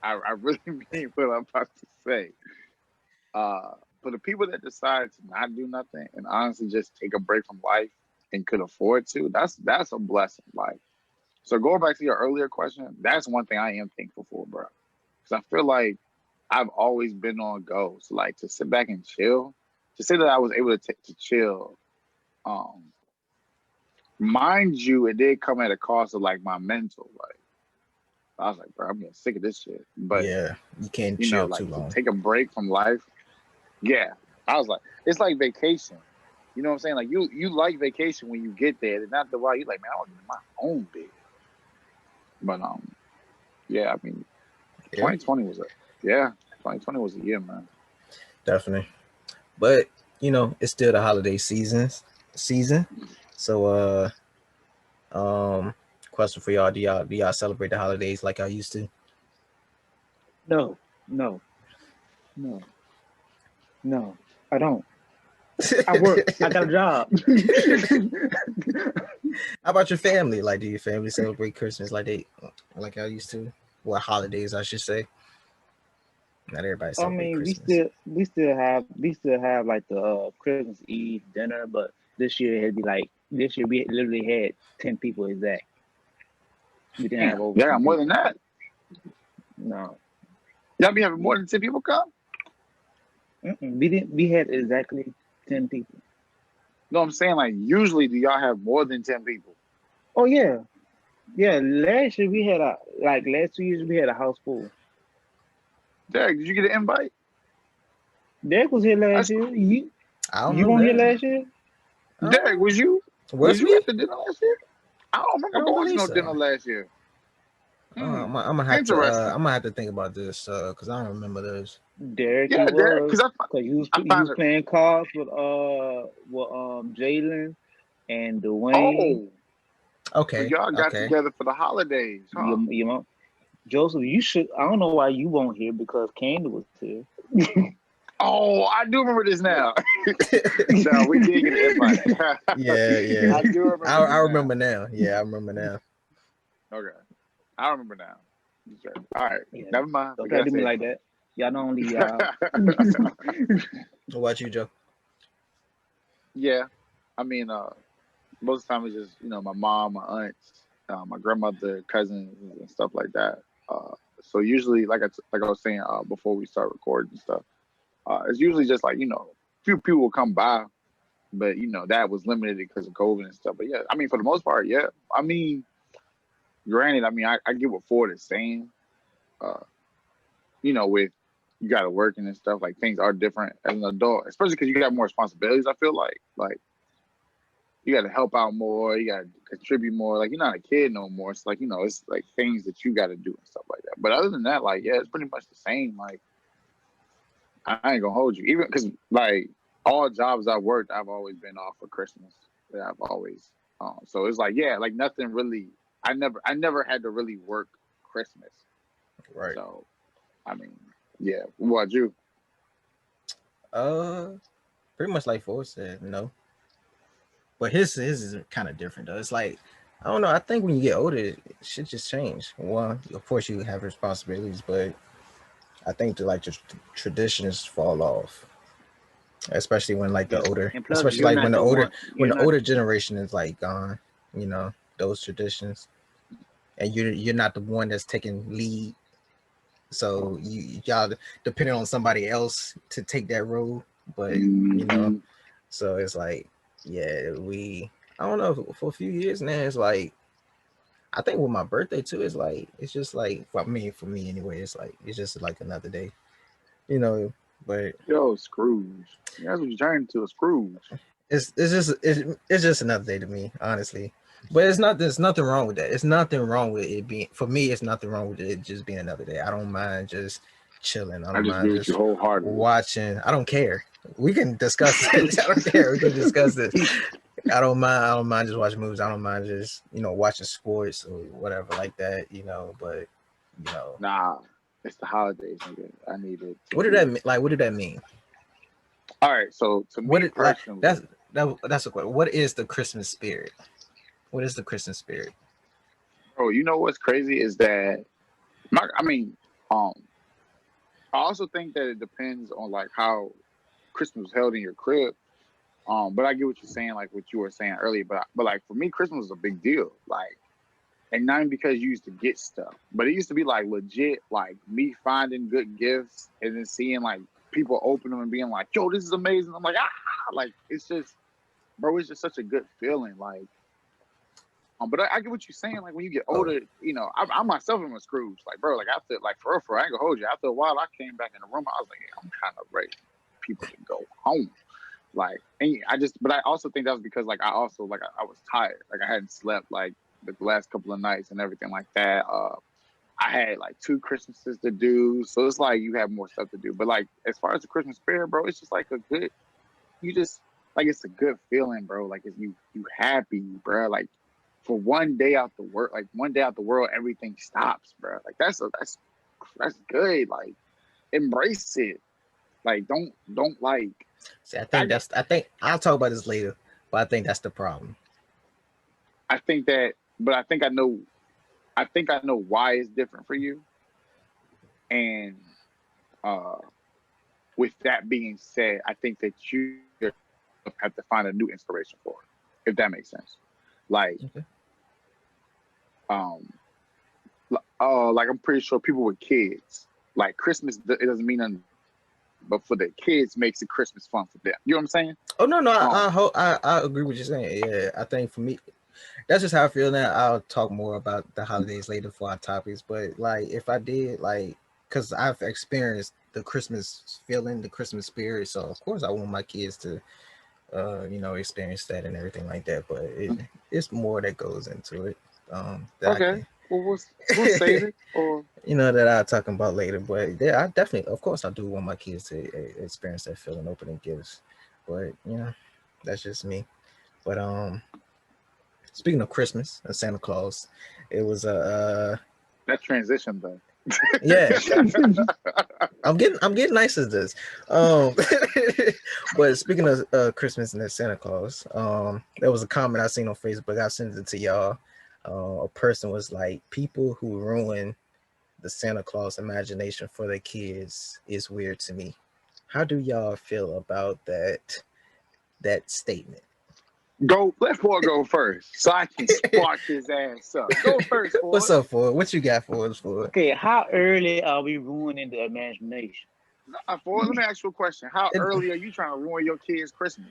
[SPEAKER 2] I really mean what I'm about to say. For the people that decide to not do nothing and honestly just take a break from life and could afford to, that's a blessing. Like, so going back to your earlier question, that's one thing I am thankful for, bro. Because I feel like I've always been on go. So like to sit back and chill, to say that I was able to chill, mind you, it did come at a cost of like my mental. Like I was like, bro, I'm getting sick of this shit. But
[SPEAKER 1] yeah, you can't chill too long.
[SPEAKER 2] To take a break from life. Yeah, I was like, it's like vacation. You know what I'm saying? Like you like vacation when you get there, and not the while you like, man, I want to get my own bed. But yeah, I mean, 2020 was 2020 was a year, man.
[SPEAKER 1] Definitely. But it's still the holiday season. So question for y'all, do y'all celebrate the holidays like I used to?
[SPEAKER 3] No, I don't. I work. I got a job.
[SPEAKER 1] How about your family? Like, do your family celebrate Christmas like I used to? What holidays, I should say? Not everybody
[SPEAKER 3] I
[SPEAKER 1] celebrate
[SPEAKER 3] mean,
[SPEAKER 1] Christmas.
[SPEAKER 3] we still have like the Christmas Eve dinner, but this year it'd be like we literally had 10 people exact. We didn't have over.
[SPEAKER 2] Yeah, more than that.
[SPEAKER 3] No.
[SPEAKER 2] Y'all be having more than 10 people come?
[SPEAKER 3] We didn't. We had exactly 10 people.
[SPEAKER 2] No, I'm saying like usually do y'all have more than 10 people?
[SPEAKER 3] Oh yeah. Last year we had last 2 years we had a house full.
[SPEAKER 2] Derek, did you get an invite?
[SPEAKER 3] Derek was here last year. You weren't here last year?
[SPEAKER 2] Derek, was you?
[SPEAKER 1] Was
[SPEAKER 2] you at the dinner last year? I don't remember going to no dinner last year.
[SPEAKER 1] I'm gonna have to think about this because I don't remember this.
[SPEAKER 3] Derek, because he was playing cards with Jalen and Dwayne.
[SPEAKER 2] So
[SPEAKER 1] Okay,
[SPEAKER 2] y'all got
[SPEAKER 1] okay.
[SPEAKER 2] together for the holidays, huh?
[SPEAKER 3] You know, Joseph, you should. I don't know why you won't here because Candy was here.
[SPEAKER 2] Oh, I do remember this now. No, we did get an invite.
[SPEAKER 1] Yeah, yeah.
[SPEAKER 2] I do remember
[SPEAKER 1] I
[SPEAKER 2] this now.
[SPEAKER 1] remember now. Yeah, I remember now.
[SPEAKER 2] Okay, I remember now. Sure. All right,
[SPEAKER 3] Yeah,
[SPEAKER 2] never mind.
[SPEAKER 3] don't
[SPEAKER 2] We
[SPEAKER 3] try to
[SPEAKER 2] gotta
[SPEAKER 3] do me
[SPEAKER 2] say
[SPEAKER 3] like that. Y'all know only
[SPEAKER 1] What about you, Joe?
[SPEAKER 2] yeah. I mean, most of the time it's just my mom, my aunts, my grandmother, cousins, and stuff like that. So usually, like I was saying before we start recording and stuff, it's usually just like few people will come by, but that was limited because of COVID and stuff. But yeah, I mean for the most part, yeah. I mean, granted, I mean I get what Ford is saying. Uh, with you got to work and stuff like things are different as an adult, especially because you got more responsibilities. I feel like you got to help out more, you got to contribute more. Like you're not a kid no more. It's like it's like things that you got to do and stuff like that. But other than that, like yeah, it's pretty much the same. Like I ain't gonna hold you, even because like all jobs I worked, I've always been off for Christmas. Yeah, I've always. So it's like yeah, like nothing really. I never had to really work Christmas.
[SPEAKER 1] Right.
[SPEAKER 2] So I mean, yeah. What about you?
[SPEAKER 1] Uh, pretty much like Ford said, But his is kind of different though. It's like I don't know. I think when you get older, shit just change. Well, of course you have responsibilities, but I think like just traditions fall off, especially when like the
[SPEAKER 3] yeah.
[SPEAKER 1] older,
[SPEAKER 3] And plus,
[SPEAKER 1] especially
[SPEAKER 3] you're
[SPEAKER 1] like
[SPEAKER 3] not the one.
[SPEAKER 1] when
[SPEAKER 3] You're
[SPEAKER 1] the
[SPEAKER 3] not.
[SPEAKER 1] older generation is like gone. Those traditions, and you're not the one that's taking lead. So y'all depending on somebody else to take that role, but you know,
[SPEAKER 2] Mm-hmm.
[SPEAKER 1] so it's like yeah, I don't know for a few years now. It's like I think with my birthday too, it's just like for me anyway. It's like it's just like another day, you know. But
[SPEAKER 2] Yo, Scrooge. That's what you turned into, a Scrooge.
[SPEAKER 1] it's just another day to me, honestly. But it's not. There's nothing wrong with that. It's nothing wrong with it being for me. It's nothing wrong with it just being another day. I don't mind just chilling. I
[SPEAKER 2] I
[SPEAKER 1] don't
[SPEAKER 2] just agree
[SPEAKER 1] mind
[SPEAKER 2] with you
[SPEAKER 1] just
[SPEAKER 2] wholeheartedly.
[SPEAKER 1] watching. I don't care. We can discuss it. I don't care. We can discuss this. I don't mind. I don't mind just watching movies. I don't mind just watching sports or whatever like that. But you know,
[SPEAKER 2] Nah, it's the holidays, nigga. I need it to
[SPEAKER 1] what did that
[SPEAKER 2] be.
[SPEAKER 1] mean? Like? What did that mean?
[SPEAKER 2] All right, so to
[SPEAKER 1] What
[SPEAKER 2] me
[SPEAKER 1] did like?
[SPEAKER 2] personally,
[SPEAKER 1] That's a question. What is the Christmas spirit? What is the Christmas spirit?
[SPEAKER 2] bro, you know what's crazy is that I mean, um, I also think that it depends on like how Christmas was held in your crib. But I get what you're saying, like what you were saying earlier. But like for me, Christmas was a big deal. Like, and not even because you used to get stuff, but it used to be like legit, like me finding good gifts and then seeing like people open them and being like, "Yo, this is amazing." I'm like, like it's just, bro, it's just such a good feeling. Like, but I get what you're saying. Like when you get
[SPEAKER 1] Oh,
[SPEAKER 2] older, I myself am a Scrooge. Like, bro, like after, like for real, I ain't gonna hold you. After a while, I came back in the room. I was like, yeah, I'm kind of ready for people to go home. Like, and but I also think that was because like I also like I was tired. Like I hadn't slept like the last couple of nights and everything like that. I had like 2 Christmases to do, so it's like you have more stuff to do. But like as far as the Christmas spirit, bro, it's just like a good. You just like it's a good feeling, bro. Like it's you happy, bro. Like for one day out the work, like one day out the world, everything stops, bro. Like that's good. Like embrace it. Like don't like.
[SPEAKER 1] see,
[SPEAKER 2] I
[SPEAKER 1] I think I'll talk about this later, but I think that's the problem.
[SPEAKER 2] I think that, but I think I know. I think I know why it's different for you. And uh, with that being said, I think that you have to find a new inspiration for it, if that makes sense. Like,
[SPEAKER 1] Okay.
[SPEAKER 2] um, like I'm pretty sure people with kids, like Christmas, it doesn't mean nothing, but for the kids, makes it Christmas fun for them. You know what I'm saying?
[SPEAKER 1] Oh no, no,
[SPEAKER 2] Um,
[SPEAKER 1] I agree with you saying. Yeah, I think for me, that's just how I feel now. I'll talk more about the holidays later for our topics, but like if I did like, because I've experienced the Christmas feeling, the Christmas spirit, so of course I want my kids to, experience that and everything like that. But it's more that goes into it. That I
[SPEAKER 2] okay.
[SPEAKER 1] can.
[SPEAKER 2] Well, we'll save it. Or
[SPEAKER 1] That I'll talk about later. But yeah, I definitely, of course, I do want my kids to experience that feeling, opening gifts. But that's just me. But speaking of Christmas and Santa Claus, it was a
[SPEAKER 2] That transition though.
[SPEAKER 1] yeah. I'm getting nice at this. But speaking of Christmas and Santa Claus, there was a comment I seen on Facebook. I sent it to y'all. A person was like, people who ruin the Santa Claus imagination for their kids is weird to me. How do y'all feel about that statement?
[SPEAKER 2] Go, let Ford go first, so I can spark his ass up. Go first, Ford.
[SPEAKER 1] What's up, Ford? What you got for us, Ford?
[SPEAKER 3] Okay, how early are we ruining the imagination?
[SPEAKER 2] Ford, let me ask you a question. How early are you trying to ruin your kids' Christmas?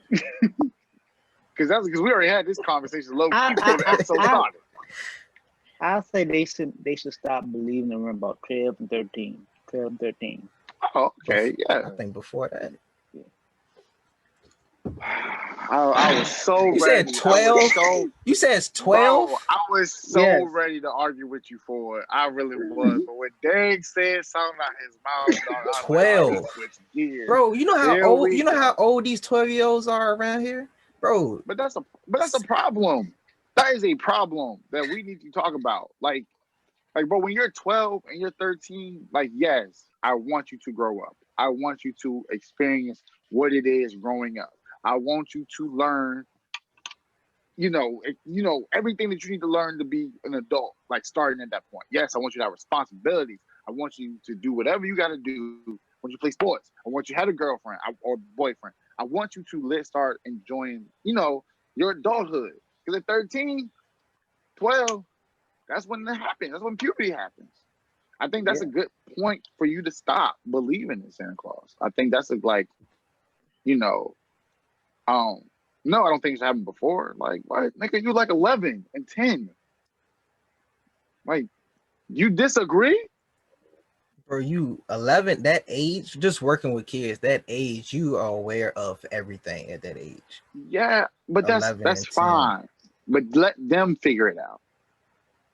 [SPEAKER 2] Because we already had this conversation low key before the episode started.
[SPEAKER 3] I say they should stop believing around about 12 and 13. 12 and 13.
[SPEAKER 2] Oh, okay, yeah.
[SPEAKER 1] I think before that.
[SPEAKER 2] I was so
[SPEAKER 1] you
[SPEAKER 2] ready.
[SPEAKER 1] Said 12? You said it's 12?
[SPEAKER 2] I was so ready to argue with you for it. I really was. But when Dag said something out his mouth, dog,
[SPEAKER 1] 12. Bro, you know how old these 12-year-olds are around here? Bro.
[SPEAKER 2] But that's a problem. That is a problem that we need to talk about. Like, bro, when you're 12 and you're 13, like, yes, I want you to grow up. I want you to experience what it is growing up. I want you to learn, everything that you need to learn to be an adult, like starting at that point. Yes, I want you to have responsibilities. I want you to do whatever you got to do. I want you to play sports. I want you to have a girlfriend or boyfriend. I want you to start enjoying, your adulthood. Because at 13, 12, that's when it happens. That's when puberty happens. I think that's a good point for you to stop believing in Santa Claus. I think that's no, I don't think it's happened before. Like, what? Nigga, you like 11 and 10. Like, you disagree?
[SPEAKER 1] Bro, you 11, that age, just working with kids, that age, you are aware of everything at that age.
[SPEAKER 2] Yeah, but that's fine. But let them figure it out.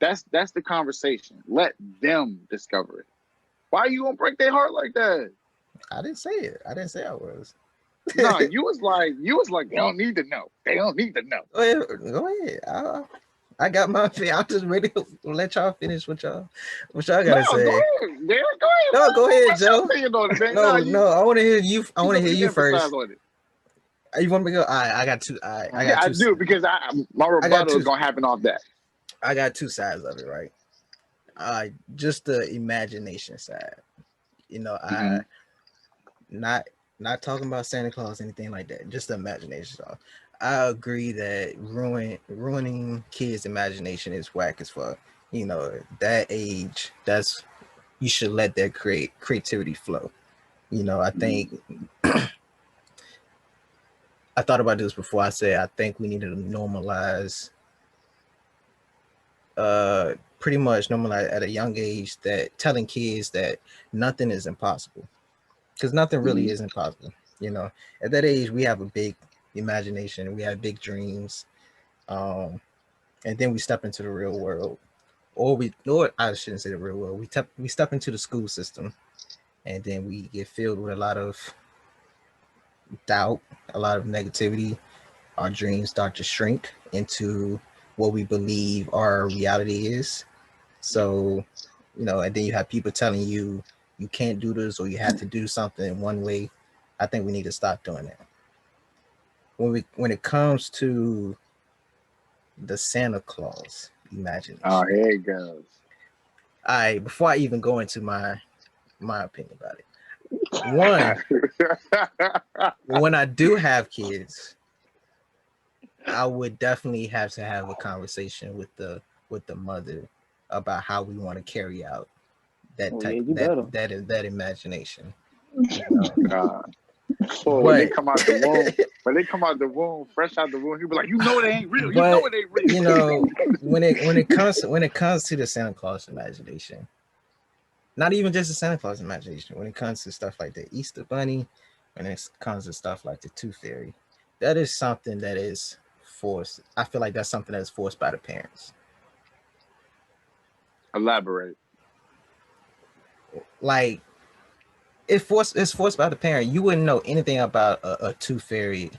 [SPEAKER 2] That's the conversation. Let them discover it. Why are you gonna break their heart like that?
[SPEAKER 1] I didn't say it. I didn't say I was.
[SPEAKER 2] No, you was like, they don't need to know. They don't need to know.
[SPEAKER 1] Go ahead. I got my opinion. I'm just ready to let y'all finish what y'all gotta say.
[SPEAKER 2] Go ahead. Go ahead.
[SPEAKER 1] No, go ahead, Joe.
[SPEAKER 2] No,
[SPEAKER 1] I want to hear you. I want to hear you first. You want me to go? I got two.
[SPEAKER 2] I do because my rebuttal is gonna happen off that.
[SPEAKER 1] I got two sides of it, right? Just the imagination side. I not talking about Santa Claus, anything like that. Just the imagination side. I agree that ruining kids' imagination is whack as fuck. That age, you should let their creativity flow. I think I thought about this before. I said I think we need to normalize, pretty much normalize at a young age that telling kids that nothing is impossible, because nothing really is impossible. At that age we have a big imagination, we have big dreams, and then we step into the real world, or I shouldn't say the real world. We step into the school system, and then we get filled with a lot of doubt, a lot of negativity. Our dreams start to shrink into what we believe our reality is. So, and then you have people telling you you can't do this or you have to do something one way. I think we need to stop doing that. When it comes to the Santa Claus imagination.
[SPEAKER 2] Oh, here it goes.
[SPEAKER 1] All right, before I even go into my opinion about it. One, when I do have kids, I would definitely have to have a conversation with the mother about how we want to carry out that that imagination.
[SPEAKER 2] So when they come out the womb, fresh out the womb, he'll be like, they ain't real. It ain't real.
[SPEAKER 1] when it comes to the Santa Claus imagination, not even just the Santa Claus imagination, when it comes to stuff like the Easter Bunny, when it comes to stuff like the Tooth Fairy, that is something that is forced. I feel like that's something that's forced by the parents.
[SPEAKER 2] Elaborate.
[SPEAKER 1] Like, it's forced by the parent. You wouldn't know anything about a Tooth Fairy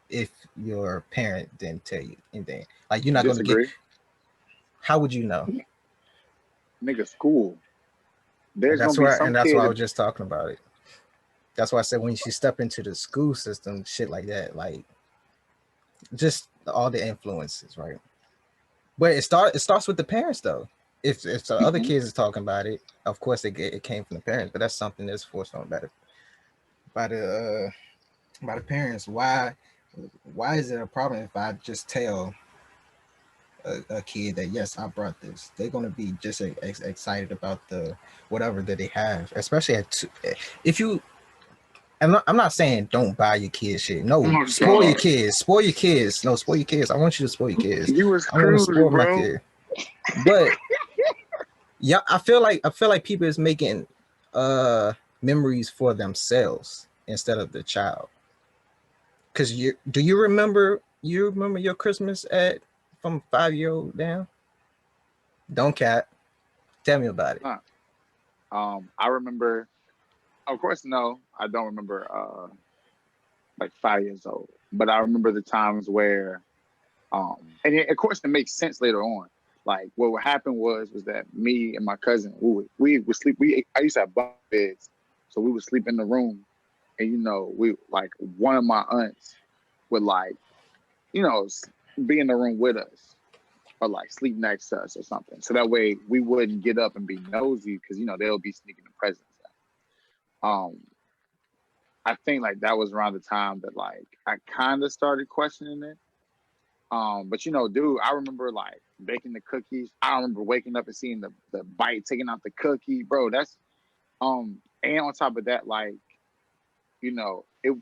[SPEAKER 1] if your parent didn't tell you anything. Like you're not going to get.
[SPEAKER 2] Disagree.
[SPEAKER 1] How would you know?
[SPEAKER 2] Nigga, school.
[SPEAKER 1] And
[SPEAKER 2] There's gonna be some
[SPEAKER 1] that's why I
[SPEAKER 2] kid.
[SPEAKER 1] was just talking about it. That's why I said when you step into the school system, shit like that, like just all the influences, right? But it starts with the parents though. If the other kids is talking about it, of course it came from the parents, but that's something that's forced on by the by the parents. Why is it a problem if I just tell a kid that yes, I brought this? They're gonna be just excited about the whatever that they have, especially if you. I'm not saying don't buy your kids shit. No,
[SPEAKER 2] Oh
[SPEAKER 1] spoil your
[SPEAKER 2] God,
[SPEAKER 1] kids. Spoil your kids. No, spoil your kids. I want you to spoil your kids.
[SPEAKER 2] you was
[SPEAKER 1] I want to
[SPEAKER 2] Scrooge,
[SPEAKER 1] spoil my
[SPEAKER 2] bro.
[SPEAKER 1] kid. But yeah, I feel like people is making memories for themselves instead of the child. Cause you remember your Christmas at from 5-year old down? Don't cat. Tell me about it.
[SPEAKER 2] I remember. Of course, no, I don't remember. Like 5 years old, but I remember the times where, and of course, it makes sense later on. Like what would happen was that me and my cousin, we would sleep. I used to have bunk beds, so we would sleep in the room, and we like one of my aunts would like, be in the room with us or like sleep next to us or something. So that way we wouldn't get up and be nosy because they'll be sneaking the presents. Um, I think like that was around the time that like I kind of started questioning it. But dude, I remember like baking the cookies. I remember waking up and seeing the bite taking out the cookie, bro. That's and on top of that, like, it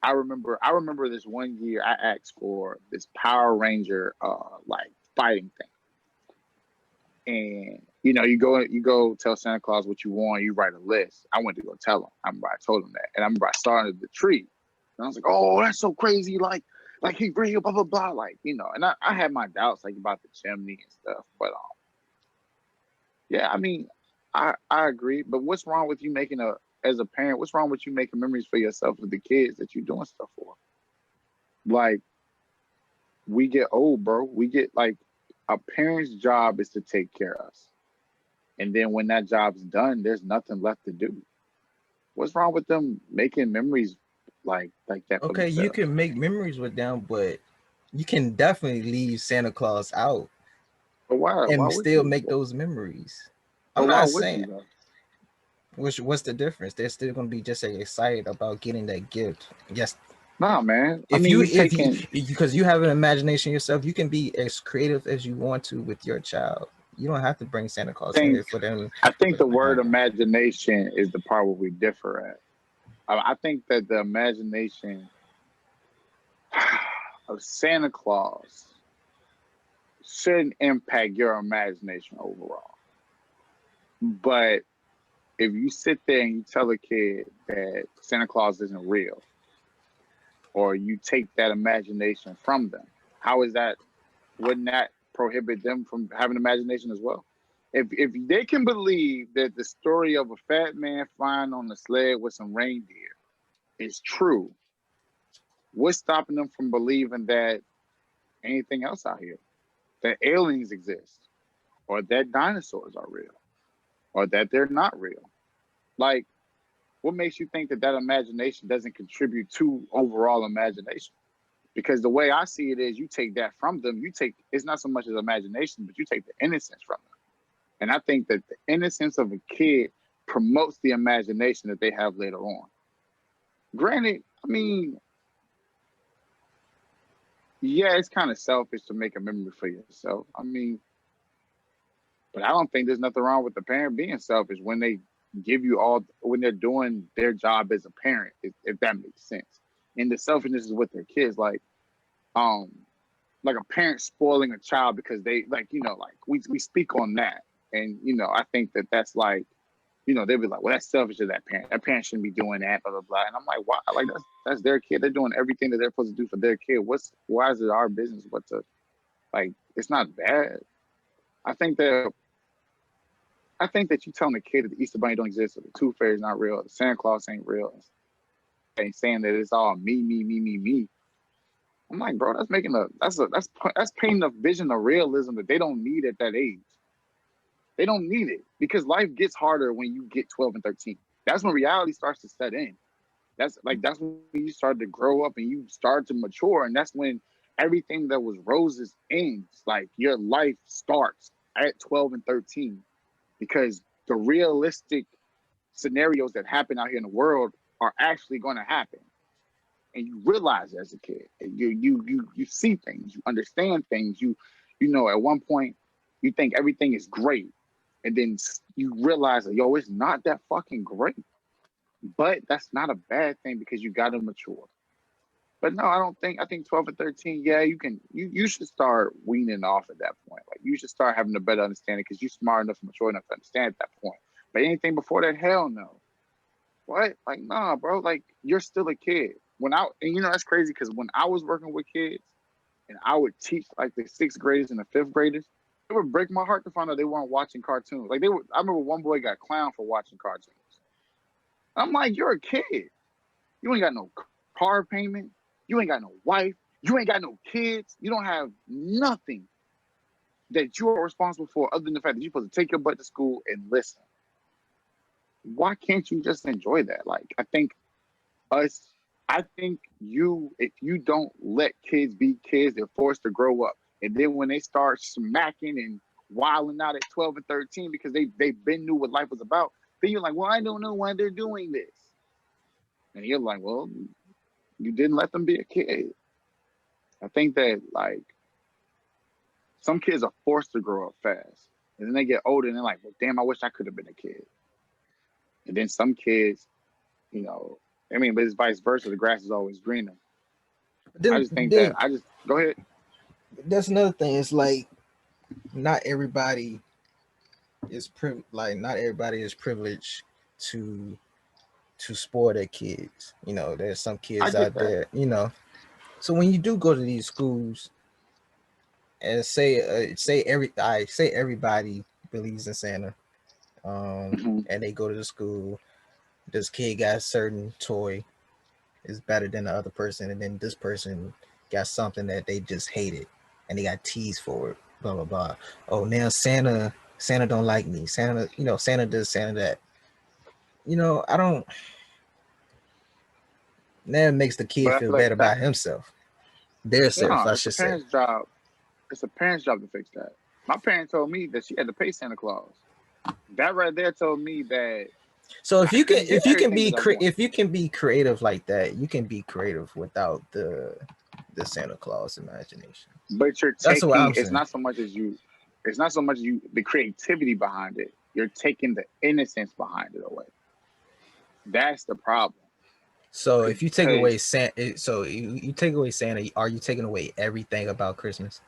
[SPEAKER 2] I remember this one year I asked for this Power Ranger like fighting thing. And you go tell Santa Claus what you want, you write a list. I went to go tell him. I remember I told him that. And I remember I started the tree. And I was like, oh, that's so crazy. Like he real, blah, blah, blah. Like, and I had my doubts like about the chimney and stuff. But yeah, I mean, I agree. But what's wrong with you as a parent, what's wrong with you making memories for yourself with the kids that you're doing stuff for? Like, we get old, bro. We get like a parent's job is to take care of us. And then when that job's done, there's nothing left to do. What's wrong with them making memories like that for
[SPEAKER 1] Okay, you
[SPEAKER 2] themselves?
[SPEAKER 1] can make memories with them, but you can definitely leave Santa Claus out
[SPEAKER 2] But why? Why
[SPEAKER 1] and
[SPEAKER 2] would
[SPEAKER 1] still
[SPEAKER 2] you?
[SPEAKER 1] make those memories.
[SPEAKER 2] But
[SPEAKER 1] I'm
[SPEAKER 2] why
[SPEAKER 1] not
[SPEAKER 2] would
[SPEAKER 1] saying
[SPEAKER 2] you though?
[SPEAKER 1] what's the difference. They're still gonna be just excited about getting that gift. Yes,
[SPEAKER 2] Nah, man. I
[SPEAKER 1] if
[SPEAKER 2] mean,
[SPEAKER 1] you
[SPEAKER 2] you taking.
[SPEAKER 1] because you have an imagination yourself, you can be as creative as you want to with your child. You don't have to bring Santa Claus in here
[SPEAKER 2] Think.
[SPEAKER 1] for them
[SPEAKER 2] I
[SPEAKER 1] for
[SPEAKER 2] think
[SPEAKER 1] them
[SPEAKER 2] the
[SPEAKER 1] to
[SPEAKER 2] word
[SPEAKER 1] have one.
[SPEAKER 2] imagination is the part where we differ at. I think that the imagination of Santa Claus shouldn't impact your imagination overall. But if you sit there and you tell a kid that Santa Claus isn't real, or you take that imagination from them, how is that? Wouldn't that prohibit them from having imagination as well? If they can believe that the story of a fat man flying on a sled with some reindeer is true, what's stopping them from believing that anything else out here, that aliens exist, or that dinosaurs are real, or that they're not real? Like, what makes you think that imagination doesn't contribute to overall imagination? Because the way I see it is, you take that from them. It's not so much as imagination, but you take the innocence from them. And I think that the innocence of a kid promotes the imagination that they have later on. Granted, I mean, yeah, it's kind of selfish to make a memory for yourself. I mean, but I don't think there's nothing wrong with the parent being selfish when they when they're doing their job as a parent, if that makes sense. And the selfishness is with their kids, like a parent spoiling a child because they like we speak on that, and I think that's like they'll be like, well, that's selfish of that parent. That parent shouldn't be doing that, blah blah blah. And I'm like, why? Like that's their kid. They're doing everything that they're supposed to do for their kid. Why is it our business? Like, it's not bad. I think that you telling a kid that the Easter Bunny don't exist, or the Tooth Fairy is not real, or the Santa Claus ain't real, and saying that it's all me, me, me, me, me. I'm like, bro, that's painting a vision of realism that they don't need at that age. They don't need it because life gets harder when you get 12 and 13. That's when reality starts to set in. That's when you start to grow up and you start to mature, and that's when everything that was roses ends. Like your life starts at 12 and 13 because the realistic scenarios that happen out here in the world are actually going to happen. And you realize as a kid, you see things, you understand things. You know, at one point you think everything is great, and then you realize that it's not that fucking great. But that's not a bad thing because you got to mature. But no, I think 12 and 13, yeah, you should start weaning off at that point. Like you should start having a better understanding because you're smart enough and mature enough to understand at that point. But anything before that, hell no. What? Like, nah, bro. Like, you're still a kid. And that's crazy because when I was working with kids and I would teach like the 6th graders and the 5th graders, it would break my heart to find out they weren't watching cartoons. I remember one boy got clowned for watching cartoons. I'm like, you're a kid. You ain't got no car payment. You ain't got no wife. You ain't got no kids. You don't have nothing that you are responsible for other than the fact that you're supposed to take your butt to school and listen. Why can't you just enjoy that? Like, I think if you don't let kids be kids, they're forced to grow up. And then when they start smacking and wilding out at 12 and 13 because they've been knew what life was about, then you're like, well, I don't know why they're doing this. And you're like, well, you didn't let them be a kid. I think that, like, some kids are forced to grow up fast. And then they get older and they're like, well, damn, I wish I could have been a kid. And then some kids, but it's vice versa. The grass is always greener. I just think go ahead.
[SPEAKER 1] That's another thing. It's like not everybody is privileged to spoil their kids. There's some kids out there. So when you do go to these schools and say everybody believes in Santa, and they go to the school, this kid got a certain toy is better than the other person, and then this person got something that they just hated and they got teased for it, blah blah blah. Oh, now Santa don't like me. Santa this, Santa that. I don't. That makes the kid feel bad about himself. Their self, I should say.
[SPEAKER 2] It's a parent's job to fix that. My parents told me that she had to pay Santa Claus. That right there told me that.
[SPEAKER 1] So if you can be creative like that, you can be creative without the Santa Claus imagination.
[SPEAKER 2] But you're taking it's not so much the creativity behind it. You're taking the innocence behind it away. That's the problem.
[SPEAKER 1] So if you take away Santa, you take away Santa, are you taking away everything about Christmas?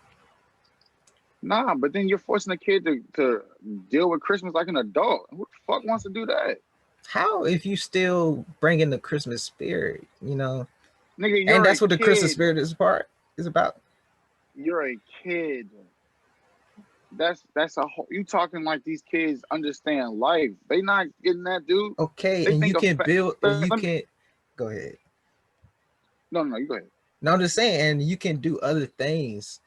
[SPEAKER 2] Nah, but then you're forcing a kid to deal with Christmas like an adult. Who the fuck wants to do that?
[SPEAKER 1] How if you still bring in the Christmas spirit,
[SPEAKER 2] Nigga,
[SPEAKER 1] and that's what the Christmas spirit is about.
[SPEAKER 2] You're a kid. That's a whole. You talking like these kids understand life? They not getting that, dude.
[SPEAKER 1] Okay, and you can build. You can go ahead.
[SPEAKER 2] No, you go ahead.
[SPEAKER 1] No, I'm just saying, and you can do other things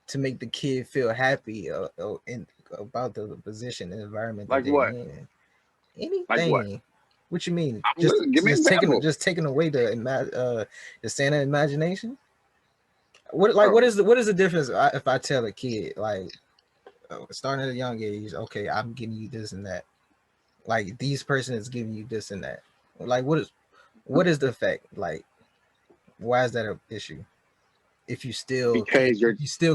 [SPEAKER 1] to make the kid feel happy about the position and environment that they're in. Anything.
[SPEAKER 2] Like
[SPEAKER 1] what you mean?
[SPEAKER 2] Give me
[SPEAKER 1] taking away the Santa imagination? What is the difference if I tell a kid starting at a young age, okay, I'm giving you this and that. Like these person is giving you this and that. Like what is the effect? Like why is that an issue? If you still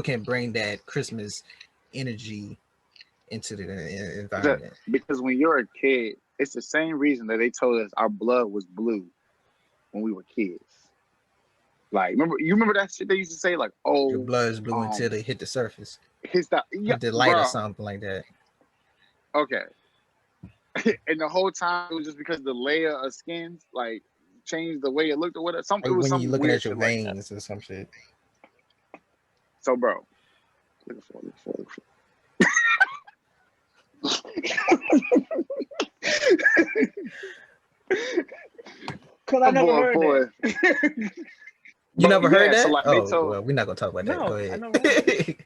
[SPEAKER 1] can bring that Christmas energy into the environment.
[SPEAKER 2] Because when you're a kid, it's the same reason that they told us our blood was blue when we were kids. Like, remember that shit they used to say, like, oh,
[SPEAKER 1] your blood is blue until they hit the surface.
[SPEAKER 2] Hit
[SPEAKER 1] the light or something like that.
[SPEAKER 2] Okay. And the whole time it was just because the layer of skins like changed the way it looked or whatever.
[SPEAKER 1] When you're looking at your veins or some shit.
[SPEAKER 2] So, bro, look for.
[SPEAKER 3] Cause I never heard that.
[SPEAKER 1] You never heard
[SPEAKER 2] So
[SPEAKER 1] that?
[SPEAKER 2] like they
[SPEAKER 1] Oh,
[SPEAKER 2] told
[SPEAKER 1] well, we're not gonna talk about that. Go
[SPEAKER 3] No, I
[SPEAKER 1] ahead.
[SPEAKER 3] never heard that.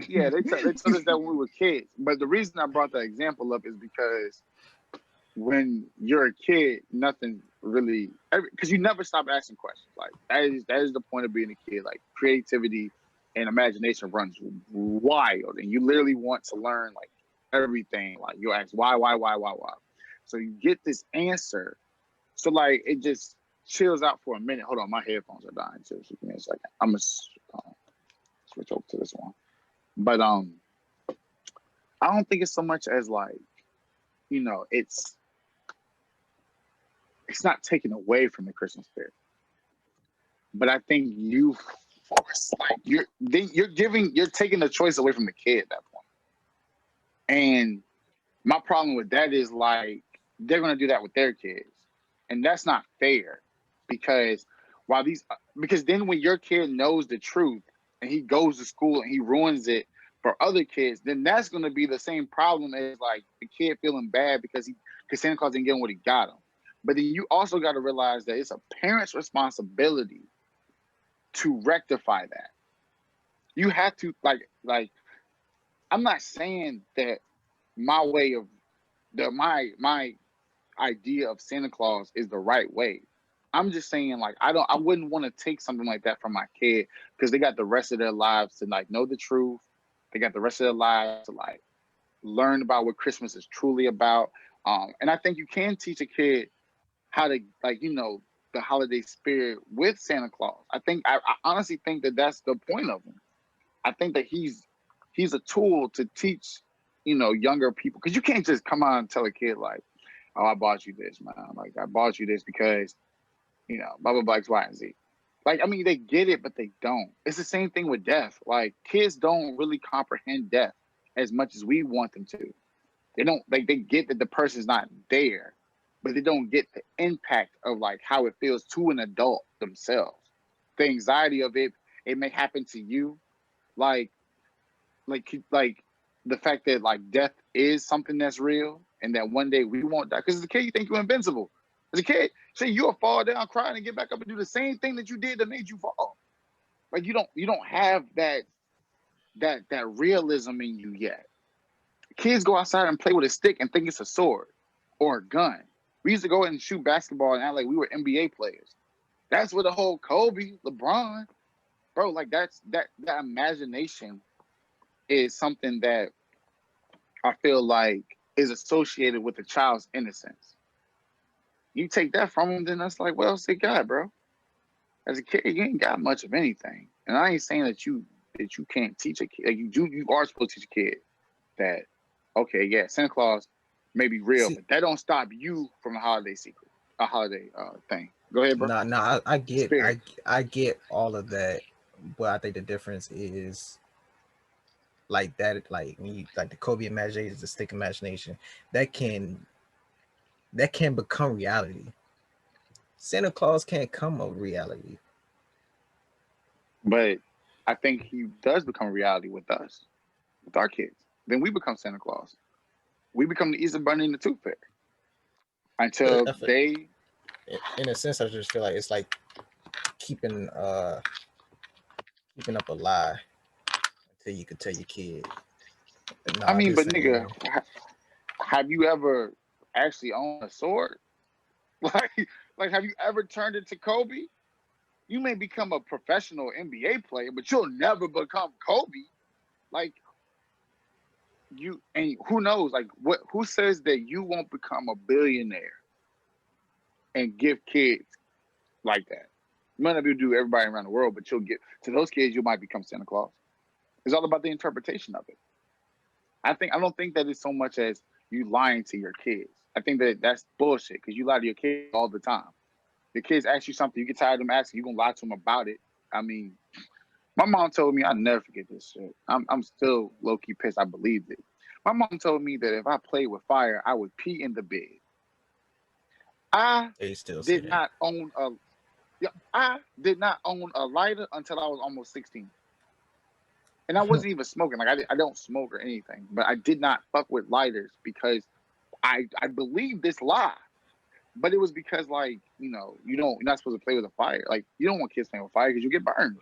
[SPEAKER 2] yeah, they told us that when we were kids. But the reason I brought that example up is because when you're a kid, nothing really, because you never stop asking questions. Like that is the point of being a kid. Like creativity and imagination runs wild, and you literally want to learn like everything. Like you ask why. So you get this answer. So like it just chills out for a minute. Hold on, my headphones are dying too. So give me a second. I'm gonna switch over to this one. But I don't think it's so much as like, it's not taken away from the Christmas spirit. But I think you force like you're taking the choice away from the kid at that point. And my problem with that is like they're gonna do that with their kids. And that's not fair because because then when your kid knows the truth and he goes to school and he ruins it for other kids, then that's gonna be the same problem as like the kid feeling bad because Santa Claus didn't get him what he got him. But then you also got to realize that it's a parent's responsibility to rectify that. You have to like I'm not saying that my way of my idea of Santa Claus is the right way. I'm just saying like I wouldn't want to take something like that from my kid because they got the rest of their lives to like know the truth. They got the rest of their lives to like learn about what Christmas is truly about. And I think you can teach a kid how to like the holiday spirit with Santa Claus. I honestly think that that's the point of him. I think that he's a tool to teach younger people, because you can't just come out and tell a kid like, oh, I bought you this, man, like I bought you this because blah blah blah X, Y, and Z. Like, I mean, they get it, but they don't. It's the same thing with death. Like, kids don't really comprehend death as much as we want them to. They don't, like, they get that the person's not there, but they don't get the impact of like how it feels to an adult themselves. The anxiety of it may happen to you, like the fact that like death is something that's real, and that one day we won't die. Because as a kid, you think you're invincible. As a kid, say you'll fall down, cry, and get back up and do the same thing that you did that made you fall. Like you don't have that realism in you yet. Kids go outside and play with a stick and think it's a sword or a gun. We used to go and shoot basketball and act like we were NBA players. That's what the whole Kobe, LeBron, bro, like that imagination is something that I feel like is associated with a child's innocence. You take that from them, then that's like, well, say God, bro. As a kid, you ain't got much of anything. And I ain't saying that you can't teach a kid. Like you are supposed to teach a kid that, okay, yeah, Santa Claus may be real, but that don't stop you from a holiday thing. Go ahead, bro.
[SPEAKER 1] I get all of that, but I think the difference is like that, like when you like the Kobe imagination, the stick imagination, that can become reality. Santa Claus can't come a reality.
[SPEAKER 2] But I think he does become a reality with us, with our kids. Then we become Santa Claus. We become the Easter Bunny and the Tooth Fairy. Until they,
[SPEAKER 1] in a sense, I just feel like it's like keeping up a lie until you could tell your kid.
[SPEAKER 2] I mean, but nigga, have you ever actually owned a sword? Like, have you ever turned into Kobe? You may become a professional NBA player, but you'll never become Kobe. Like, and who knows? Like, who says that you won't become a billionaire and give kids like that? You might not be able to do everybody around the world, but you'll get to those kids. You might become Santa Claus. It's all about the interpretation of it. I don't think that it's so much as you lying to your kids. I think that that's bullshit, because you lie to your kids all the time. The kids ask you something, you get tired of them asking, you're going to lie to them about it. I mean, my mom told me, I'll never forget this shit. I'm still low-key pissed I believed it. My mom told me that if I played with fire, I would pee in the bed. I did not own a lighter until I was almost 16. And I wasn't even smoking. Like, I don't smoke or anything. But I did not fuck with lighters because I believed this lie but it was because like you're not supposed to play with a fire. Like you don't want kids playing with fire because you get burned.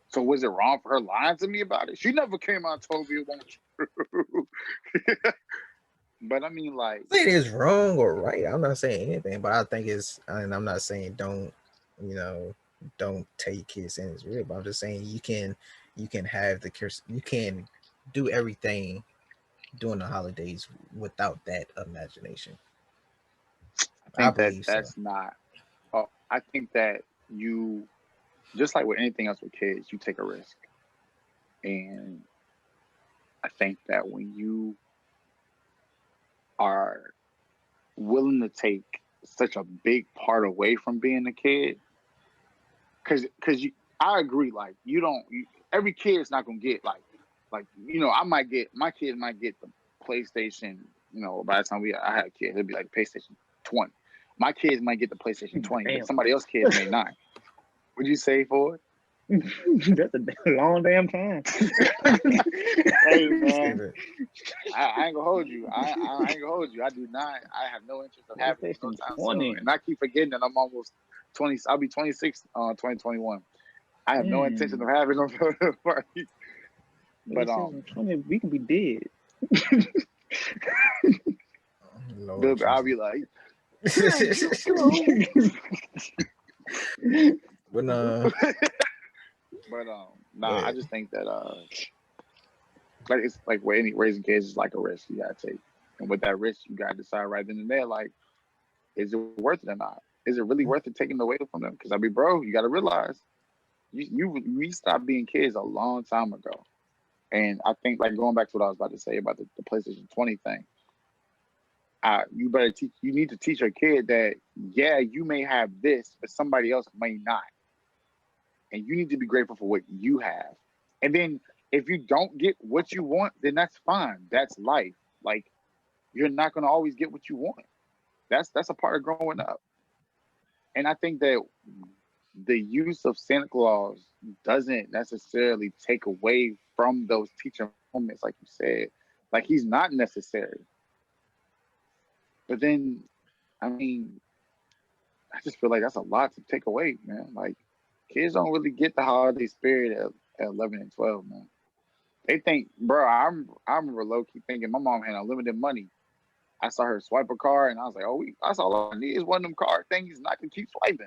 [SPEAKER 2] So was it wrong for her lying to me about it? She never came out and told me it wasn't true. But I mean, like,
[SPEAKER 1] I think it is wrong or right. I'm not saying anything, but I think it's, and I'm not saying don't tell your kids saying it's real. But I'm just saying you can have the curse. You can do everything during the holidays without that imagination. I
[SPEAKER 2] think that
[SPEAKER 1] believe so.
[SPEAKER 2] that's not. I think that you, just like with anything else with kids, you take a risk, and I think that when you are willing to take such a big part away from being a kid, because I agree, like every kid is not gonna get like my kids might get the PlayStation, by the time I had a kid, it'd be like PlayStation 20. My kids might get the PlayStation 20, but somebody else's kids may not. Would you say for it?
[SPEAKER 3] That's a long damn time.
[SPEAKER 2] Hey man, I ain't gonna hold you. I ain't gonna hold you. I do not. I have no interest of having it no time soon. And I keep forgetting that I'm almost 20. I'll be 26 2021. I have no intention of having them. But
[SPEAKER 3] 20, we can be dead.
[SPEAKER 1] Lord,
[SPEAKER 2] I'll be like,
[SPEAKER 1] but
[SPEAKER 2] nah. I just think that like it's like raising kids is like a risk you gotta take, and with that risk you gotta decide right then and there, like, is it worth it or not? Is it really worth it taking away from them? Because bro, you gotta realize we stopped being kids a long time ago, and I think, like, going back to what I was about to say about the PlayStation 20 thing. You need to teach your kid that, yeah, you may have this, but somebody else may not. And you need to be grateful for what you have. And then if you don't get what you want, then that's fine. That's life. Like, you're not going to always get what you want. That's a part of growing up. And I think that the use of Santa Claus doesn't necessarily take away from those teacher moments, like you said. Like, he's not necessary. But then, I mean, I just feel like that's a lot to take away, man. Like, kids don't really get the holiday spirit at 11 and 12, man. They think, bro, I remember low-key thinking my mom had unlimited money. I saw her swipe a card, and I was like, that's all I need is one of them card things, and I can keep swiping.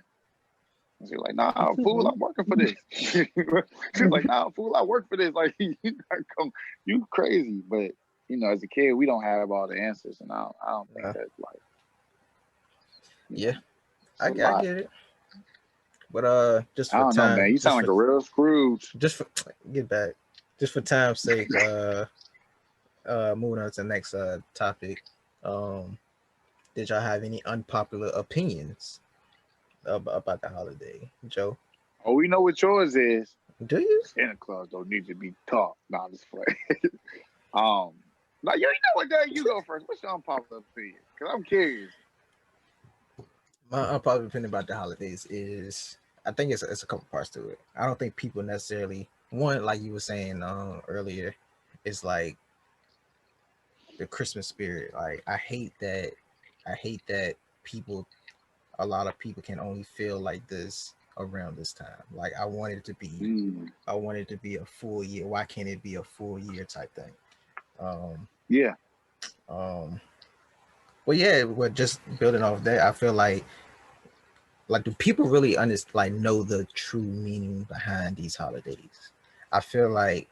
[SPEAKER 2] And she was like, nah, fool, I'm working for this. She was like, nah, fool, I work for this. Like, you crazy. But, as a kid, we don't have all the answers, and I don't think that's like.
[SPEAKER 1] Yeah, I get it. But just for
[SPEAKER 2] I don't know, man. You sound like a real Scrooge.
[SPEAKER 1] Just for time's sake, moving on to the next topic. Did y'all have any unpopular opinions about the holiday, Joe?
[SPEAKER 2] Oh, we know what yours is.
[SPEAKER 1] Do you?
[SPEAKER 2] Santa Claus don't need to be taught. Nah, just play. Now you know what? There, you go first. What's your unpopular opinion? Because I'm curious.
[SPEAKER 1] My unpopular opinion about the holidays is, I think it's a couple parts to it. I don't think people necessarily, one, like you were saying earlier, is like the Christmas spirit. Like, I hate that a lot of people can only feel like this around this time. Like, I want it to be a full year. Why can't it be a full year type thing?
[SPEAKER 2] Yeah.
[SPEAKER 1] Well, yeah, but just building off that, I feel like do people really know the true meaning behind these holidays? I feel like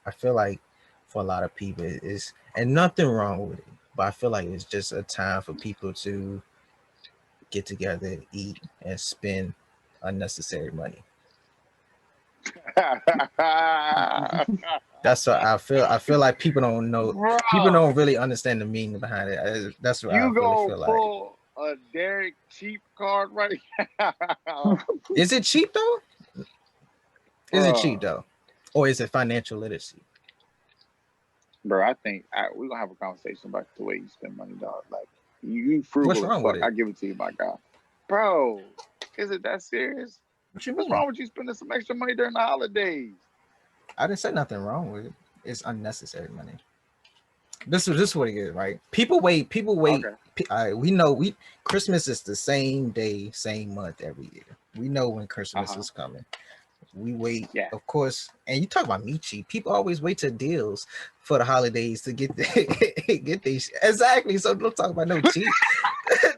[SPEAKER 1] for a lot of people it is, and nothing wrong with it, but I feel like it's just a time for people to get together, eat, and spend unnecessary money. That's what I feel. I feel like people don't know. Bro, people don't really understand the meaning behind it. That's what I really feel like.
[SPEAKER 2] Pull a Derek cheap card right now.
[SPEAKER 1] Is it cheap though? Is it cheap though, or is it financial literacy?
[SPEAKER 2] Bro, I think we're gonna have a conversation about the way you spend money, dog. Like, you frugal. What's wrong with it? I give it to you, my guy. Bro, is it that serious? What's wrong with you spending some extra money during the holidays?
[SPEAKER 1] I didn't say nothing wrong with it. It's unnecessary money. This is what it is, right? People wait we know Christmas is the same day, same month every year. We know when Christmas is coming. We wait, of course. And you talk about meat cheap. People always wait to deals for the holidays to get get these. Exactly. So don't talk about no cheap.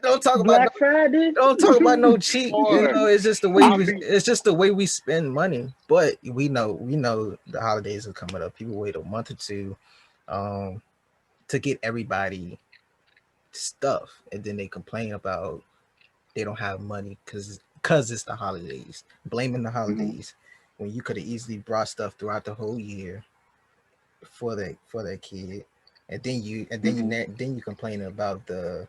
[SPEAKER 1] Don't talk about
[SPEAKER 3] Black Friday.
[SPEAKER 1] Don't talk about no cheap.
[SPEAKER 2] Boy,
[SPEAKER 1] You know, it's just the way it's just the way we spend money. But we know the holidays are coming up. People wait a month or two to get everybody stuff, and then they complain about they don't have money because it's the holidays. Blaming the holidays when you could have easily brought stuff throughout the whole year for that kid, and then you complain about the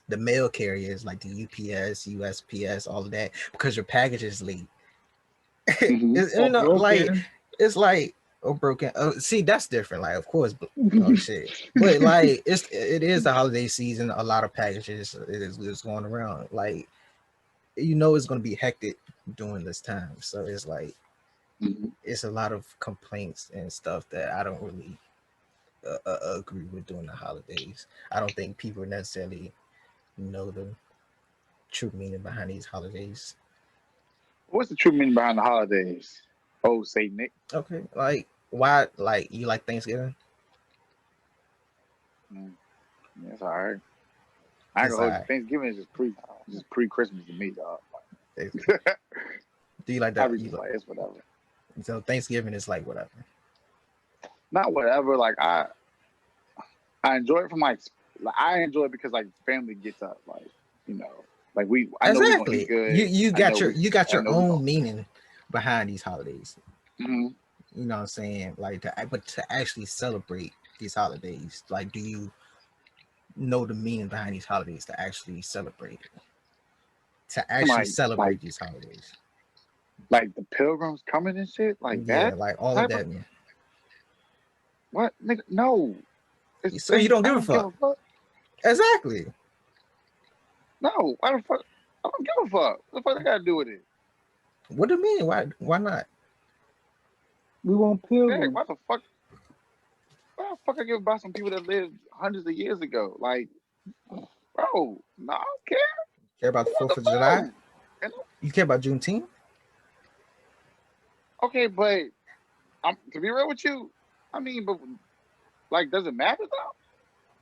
[SPEAKER 1] mail carriers like the UPS, USPS, all of that because your package is late. You know, like it's like broken. See, that's different. Like, of course, shit. But like, it is the holiday season. A lot of packages is going around. Like, you know, it's going to be hectic during this time. So it's like, it's a lot of complaints and stuff that I don't really agree with during the holidays. I don't think people necessarily know the true meaning behind these holidays.
[SPEAKER 2] What's the true meaning behind the holidays? Oh, say Nick.
[SPEAKER 1] Okay, like why? Like you like Thanksgiving?
[SPEAKER 2] That's all right. I ain't gonna hold you. Thanksgiving is just pre Christmas to me, dog.
[SPEAKER 1] Do you like that?
[SPEAKER 2] It's whatever.
[SPEAKER 1] So Thanksgiving is like whatever.
[SPEAKER 2] Not whatever. Like I enjoy it from I enjoy it because like family gets up, like you know, like I know we're gonna eat good.
[SPEAKER 1] You got your own meaning behind these holidays. You know what I'm saying? Like but to actually celebrate these holidays, like do you know the meaning behind these holidays to actually celebrate it? To actually celebrate these holidays.
[SPEAKER 2] Like the pilgrims coming and shit, like that.
[SPEAKER 1] Yeah, like all of that, man.
[SPEAKER 2] What, nigga? No.
[SPEAKER 1] So you don't give a fuck? Exactly.
[SPEAKER 2] No, why the fuck? I don't give a fuck. What the fuck I gotta do with it?
[SPEAKER 1] What do you mean? Why not?
[SPEAKER 3] We want pilgrims.
[SPEAKER 2] Hey, why the fuck I give about some people that lived hundreds of years ago? Like, bro, no, I don't care.
[SPEAKER 1] Care about the 4th of July? You care about Juneteenth?
[SPEAKER 2] Okay, but to be real with you, I mean, but like, does it matter though?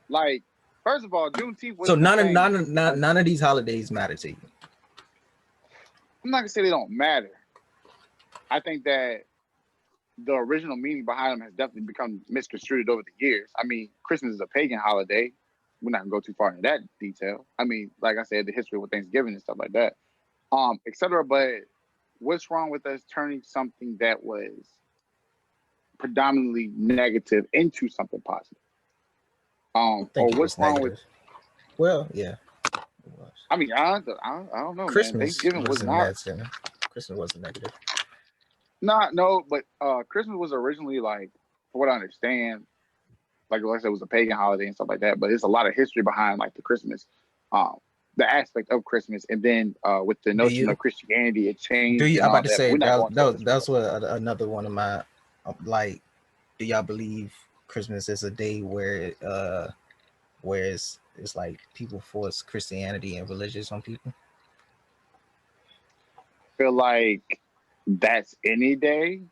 [SPEAKER 2] Like, first of all, Juneteenth was
[SPEAKER 1] none of these holidays matter to you.
[SPEAKER 2] I'm not gonna say they don't matter. I think that the original meaning behind them has definitely become misconstrued over the years. I mean, Christmas is a pagan holiday. We're not gonna go too far into that detail. I mean, like I said, the history with Thanksgiving and stuff like that, etc. But what's wrong with us turning something that was predominantly negative into something positive? Or what's wrong with?
[SPEAKER 1] Well, yeah.
[SPEAKER 2] I mean, I don't know.
[SPEAKER 1] Christmas
[SPEAKER 2] man. Thanksgiving was not.
[SPEAKER 1] Christmas wasn't negative.
[SPEAKER 2] No, but Christmas was originally, like, for what I understand, like I said, it was a pagan holiday and stuff like that. But there's a lot of history behind like the Christmas, the aspect of Christmas, and then with the notion of Christianity, it changed.
[SPEAKER 1] I'm about to say that's what another one of my like. Do y'all believe Christmas is a day where it's like people force Christianity and religious on people?
[SPEAKER 2] I feel like that's any day,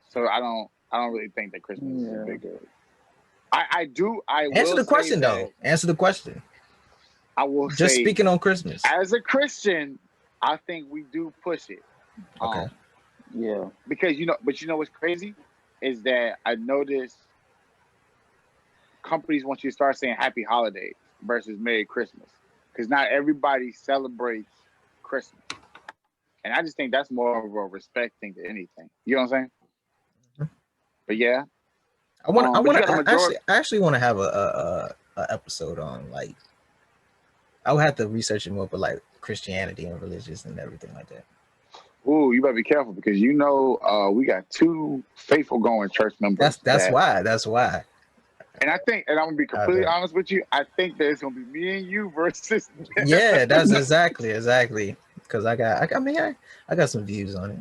[SPEAKER 2] so I don't really think that Christmas is a big deal. I
[SPEAKER 1] answer the question though. Answer the question.
[SPEAKER 2] I will
[SPEAKER 1] just say, speaking on Christmas.
[SPEAKER 2] As a Christian, I think we do push it.
[SPEAKER 1] Okay.
[SPEAKER 3] Yeah.
[SPEAKER 2] Because but you know what's crazy is that I noticed companies want you to start saying Happy Holidays versus Merry Christmas, because not everybody celebrates Christmas, and I just think that's more of a respect thing than anything. You know what I'm saying? But yeah.
[SPEAKER 1] I actually want to have a episode on, like, I would have to research it more, but like Christianity and religious and everything like that.
[SPEAKER 2] Ooh, you better be careful, because we got 2 faithful going church members.
[SPEAKER 1] That's why.
[SPEAKER 2] And I think, and I'm gonna be completely honest with you, I think that it's gonna be me and you versus.
[SPEAKER 1] Yeah, that's exactly. Because I got some views on it.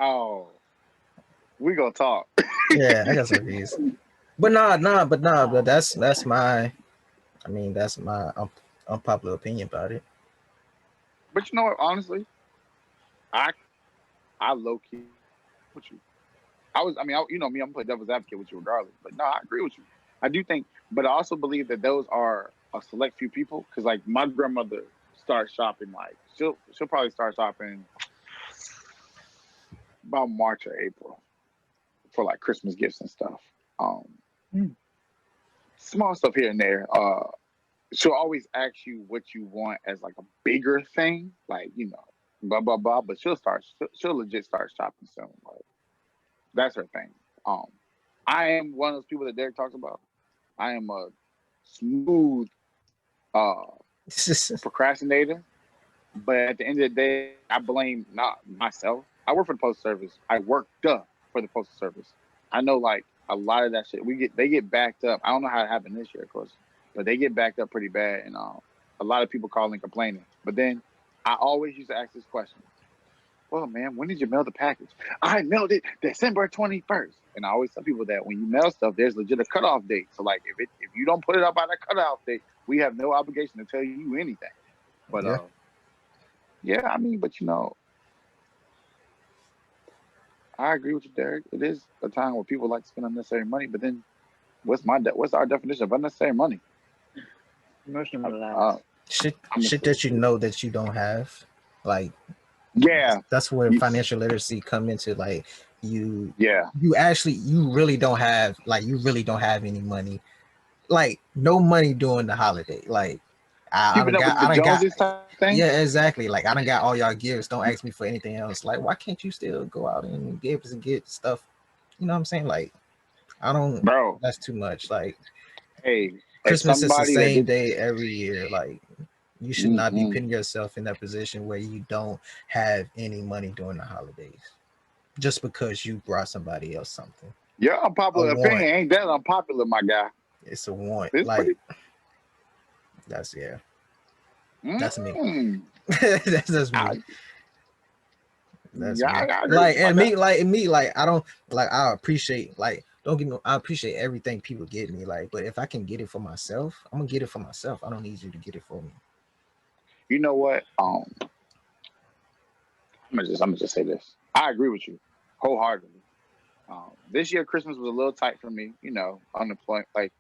[SPEAKER 2] Oh, we gonna talk.
[SPEAKER 1] Yeah, I got some views. But but that's my I mean, that's my unpopular opinion about it.
[SPEAKER 2] But you know what? Honestly, I I low key with you. I mean, you know me, I'm gonna play devil's advocate with you regardless. But no, I agree with you. I do think, but I also believe that those are a select few people. Because like my grandmother starts shopping, like she'll probably start shopping about March or April for like Christmas gifts and stuff. Um,
[SPEAKER 3] Mm.
[SPEAKER 2] Small stuff here and there. She'll always ask you what you want as like a bigger thing, like blah blah blah. But she'll legit start shopping soon. Like that's her thing. Um, I am one of those people that Derek talks about. I am a smooth uh procrastinator, but at the end of the day, I blame not myself. I work for the postal service. I worked for the postal service. I know like a lot of that shit. They get backed up. I don't know how it happened this year, of course, but they get backed up pretty bad, and a lot of people calling complaining. But then I always used to ask this question: well, man, when did you mail the package? I mailed it December 21st. And I always tell people that when you mail stuff, there's legit a cutoff date. So like if you don't put it up by that cutoff date, we have no obligation to tell you anything. But
[SPEAKER 1] Yeah.
[SPEAKER 2] yeah, I mean, but I agree with you, Derek. It is a time where people like to spend unnecessary money, but then what's our definition of unnecessary money?
[SPEAKER 3] Emotional
[SPEAKER 1] Shit that you know that you don't have. Like
[SPEAKER 2] yeah.
[SPEAKER 1] that's where financial literacy come into. Like you
[SPEAKER 2] Yeah.
[SPEAKER 1] you really don't have any money. Like no money during the holiday. Like I
[SPEAKER 2] Keeping
[SPEAKER 1] don't
[SPEAKER 2] up
[SPEAKER 1] got
[SPEAKER 2] with the Joneses type thing.
[SPEAKER 1] yeah, exactly. Like I don't got all y'all gifts. Don't ask me for anything else. Like why can't you still go out and get stuff? You know what I'm saying? Like I don't.
[SPEAKER 2] Bro.
[SPEAKER 1] That's too much. Like
[SPEAKER 2] hey,
[SPEAKER 1] Christmas is the
[SPEAKER 2] somebody that
[SPEAKER 1] same
[SPEAKER 2] did
[SPEAKER 1] day every year. Like you should not be putting yourself in that position where you don't have any money during the holidays just because you brought somebody else something.
[SPEAKER 2] Your unpopular opinion ain't that unpopular, my guy.
[SPEAKER 1] It's a want.
[SPEAKER 2] It's
[SPEAKER 1] like
[SPEAKER 2] pretty...
[SPEAKER 1] that's yeah.
[SPEAKER 2] Mm.
[SPEAKER 1] That's me. that's me. That's
[SPEAKER 2] yeah,
[SPEAKER 1] me.
[SPEAKER 2] I
[SPEAKER 1] Like and me, like I don't like I appreciate like don't get me I appreciate everything people give me, like, but if I can get it for myself, I'm gonna get it for myself. I don't need you to get it for me.
[SPEAKER 2] You know what? I'm gonna just say this. I agree with you wholeheartedly. This year Christmas was a little tight for me, unemployed, like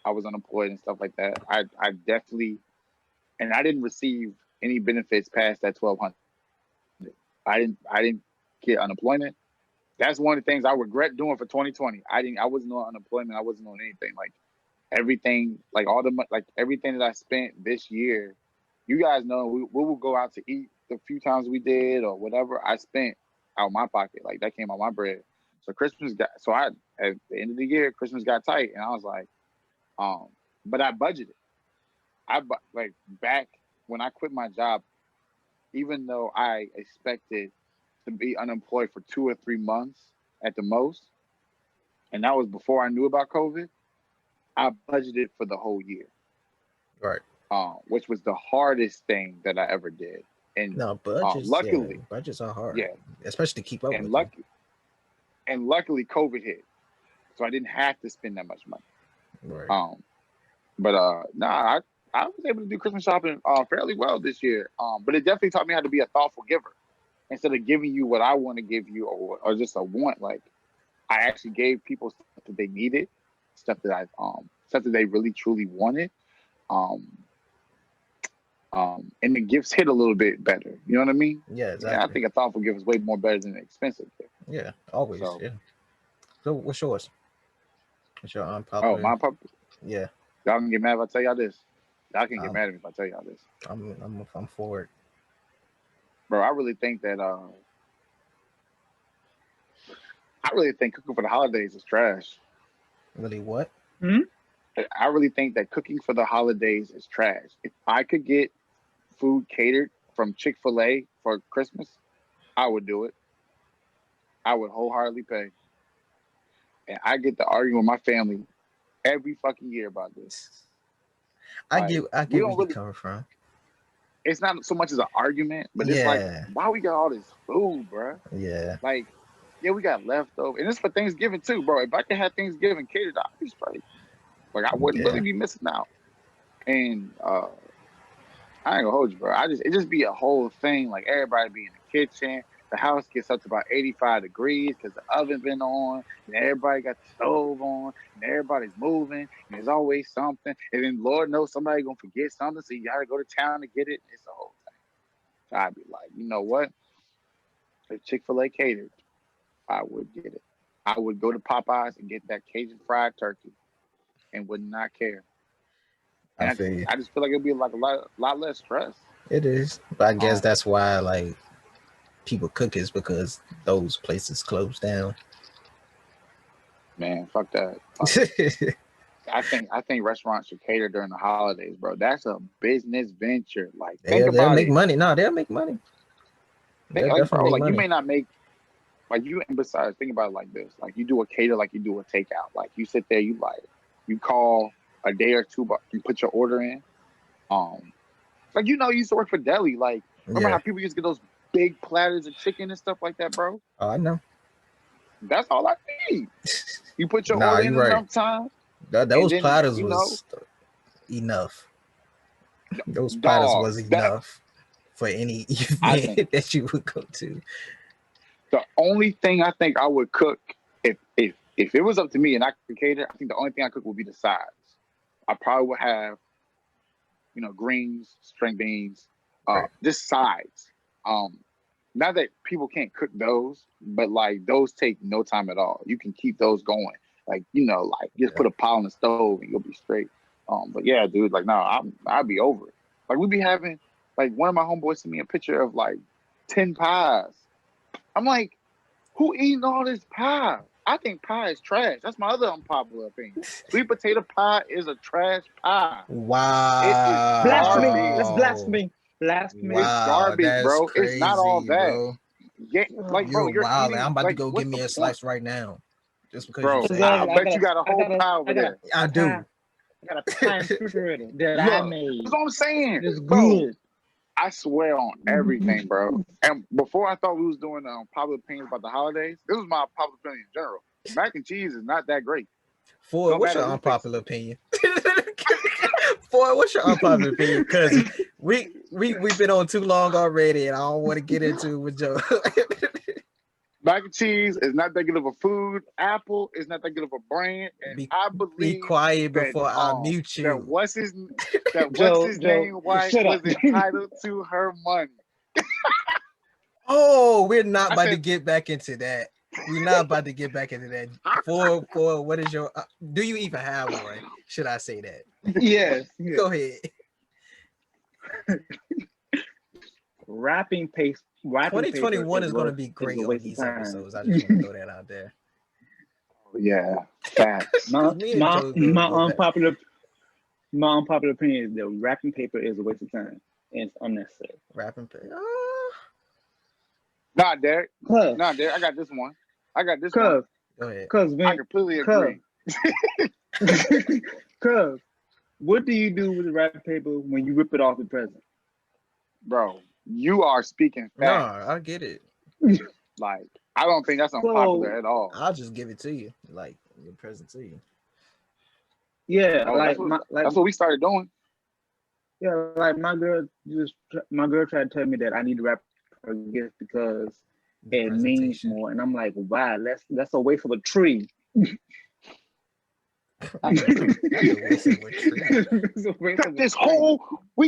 [SPEAKER 2] I was unemployed and stuff like that. I definitely, and I didn't receive any benefits past that 1,200. I didn't get unemployment. That's one of the things I regret doing for 2020. I wasn't on unemployment. I wasn't on anything. Like everything, like everything that I spent this year, you guys know we will go out to eat the few times we did or whatever. I spent out my pocket. Like that came out my bread. So at the end of the year, Christmas got tight, and I was like, but I budgeted. Like back when I quit my job, even though I expected to be unemployed for 2 or 3 months at the most, and that was before I knew about COVID, I budgeted for the whole year.
[SPEAKER 1] Right.
[SPEAKER 2] Which was the hardest thing that I ever did. And
[SPEAKER 1] no, budgets,
[SPEAKER 2] luckily,
[SPEAKER 1] budgets are hard.
[SPEAKER 2] Yeah.
[SPEAKER 1] Especially to keep up
[SPEAKER 2] and
[SPEAKER 1] with
[SPEAKER 2] and luckily COVID hit. So I didn't have to spend that much money.
[SPEAKER 1] Right.
[SPEAKER 2] But I was able to do Christmas shopping fairly well this year. But it definitely taught me how to be a thoughtful giver. Instead of giving you what I want to give you or just a want, like I actually gave people stuff that they needed, stuff that they really truly wanted. And the gifts hit a little bit better. You know what I mean?
[SPEAKER 1] Yeah, exactly.
[SPEAKER 2] Yeah, I think a thoughtful gift is way more better than an expensive gift.
[SPEAKER 1] Yeah, always. So, yeah. So what's yours? What's your unpopular?
[SPEAKER 2] Oh, my popular.
[SPEAKER 1] Yeah.
[SPEAKER 2] Y'all can get mad if I tell y'all this. Y'all can get mad at me if I tell y'all this.
[SPEAKER 1] I'm for it.
[SPEAKER 2] Bro, I really think that cooking for the holidays is trash.
[SPEAKER 1] Really what?
[SPEAKER 3] Hmm?
[SPEAKER 2] I really think that cooking for the holidays is trash. If I could get food catered from Chick-fil-A for Christmas, I would do it. I would wholeheartedly pay. And I get to argue with my family every fucking year about this.
[SPEAKER 1] I get where you're coming from.
[SPEAKER 2] It's not so much as an argument, but it's like, why we got all this food, bro?
[SPEAKER 1] Yeah.
[SPEAKER 2] Like, yeah, we got leftover. And it's for Thanksgiving too, bro. If I could have Thanksgiving catered, I'd be straight. Like, I wouldn't really be missing out. And I ain't gonna hold you, bro. It just be a whole thing. Like everybody be in the kitchen. The house gets up to about 85 degrees because the oven been on, and everybody got the stove on, and everybody's moving, and there's always something. And then Lord knows somebody gonna forget something, so you gotta go to town to get it. It's a whole thing. So I'd be like, you know what? If Chick-fil-A catered, I would get it. I would go to Popeyes and get that Cajun fried turkey and would not care. And
[SPEAKER 1] I feel you.
[SPEAKER 2] I just feel like it'd be like a lot less stress.
[SPEAKER 1] It is, but I guess that's why like people cook is because those places close down.
[SPEAKER 2] Man, fuck that. I think restaurants should cater during the holidays, bro. That's a business venture. Like, think
[SPEAKER 1] they'll
[SPEAKER 2] about
[SPEAKER 1] make
[SPEAKER 2] it.
[SPEAKER 1] money. No, they'll make money.
[SPEAKER 2] Think, like, bro, like you may not make, like you. And besides, think about it like this: like you do a cater, like you do a takeout. Like you sit there, you call a day or two, but you put your order in. Like you used to work for deli. Like remember how people used to get those big platters of chicken and stuff like that, bro?
[SPEAKER 1] Oh, I know.
[SPEAKER 2] That's all I need. You put your order in enough time.
[SPEAKER 1] Those platters was enough. Those platters was enough for any event that you would go to.
[SPEAKER 2] The only thing I think I would cook if it was up to me and I could cater, I think the only thing I cook would be the sides. I probably would have, greens, string beans, just sides. Not that people can't cook those, but like those take no time at all. You can keep those going. Like, just put a pile on the stove and you'll be straight. But yeah, dude, like, no, I'd be over it. Like, we be having, like, one of my homeboys sent me a picture of like 10 pies. I'm like, who eating all this pie? I think pie is trash. That's my other unpopular opinion. Sweet potato pie is a trash pie.
[SPEAKER 1] Wow.
[SPEAKER 2] It is
[SPEAKER 3] blasphemy. That's blasphemy. Blasphemy.
[SPEAKER 2] Wow, it's garbage, bro.
[SPEAKER 1] Crazy,
[SPEAKER 2] it's not all that.
[SPEAKER 1] Bro.
[SPEAKER 2] Yeah, like, bro, you're eating.
[SPEAKER 1] I'm about to go
[SPEAKER 2] give
[SPEAKER 1] me a slice right now. Just because
[SPEAKER 2] bro,
[SPEAKER 1] you say
[SPEAKER 2] I bet you got a whole pie over there.
[SPEAKER 1] I do.
[SPEAKER 3] I got a pie in the refrigerator that I made.
[SPEAKER 2] That's what I'm saying.
[SPEAKER 3] It's good.
[SPEAKER 2] I swear on everything, bro. And before I thought we was doing popular opinions about the holidays, this was my popular opinion in general. Mac and cheese is not that great.
[SPEAKER 1] Ford, what's your unpopular opinion? Ford, what's your unpopular opinion? Because we've been on too long already, and I don't want to get into it with Joe.
[SPEAKER 2] Mac and cheese is not that good of a food. Apple is not that good of a brand, and I believe.
[SPEAKER 1] Be quiet before I mute you.
[SPEAKER 2] That what's his name? Wife was entitled to her money.
[SPEAKER 1] Oh, we're not about to get back into that. We're not about to get back into that. For what is your? Do you even have one? Should I say that?
[SPEAKER 3] Yes.
[SPEAKER 1] Go ahead.
[SPEAKER 3] Wrapping paper.
[SPEAKER 1] 2021 is going to be great on these episodes. I just want to throw that out there.
[SPEAKER 2] Yeah, facts.
[SPEAKER 3] My unpopular opinion is that wrapping paper is a waste of time and it's unnecessary.
[SPEAKER 1] Wrapping paper.
[SPEAKER 2] Nah, Derek. I got this one.
[SPEAKER 1] Go ahead.
[SPEAKER 2] I completely agree.
[SPEAKER 3] Cause what do you do with the wrapping paper when you rip it off the present?
[SPEAKER 2] Bro, you are speaking facts.
[SPEAKER 1] No, I get it.
[SPEAKER 2] Like, I don't think that's unpopular at all.
[SPEAKER 1] I'll just give it to you, like your present to you.
[SPEAKER 3] Yeah,
[SPEAKER 2] that's what we started doing.
[SPEAKER 3] Yeah, like my girl tried to tell me that I need to wrap her gift because it means more, and I'm like, wow, that's a waste of a tree.
[SPEAKER 2] We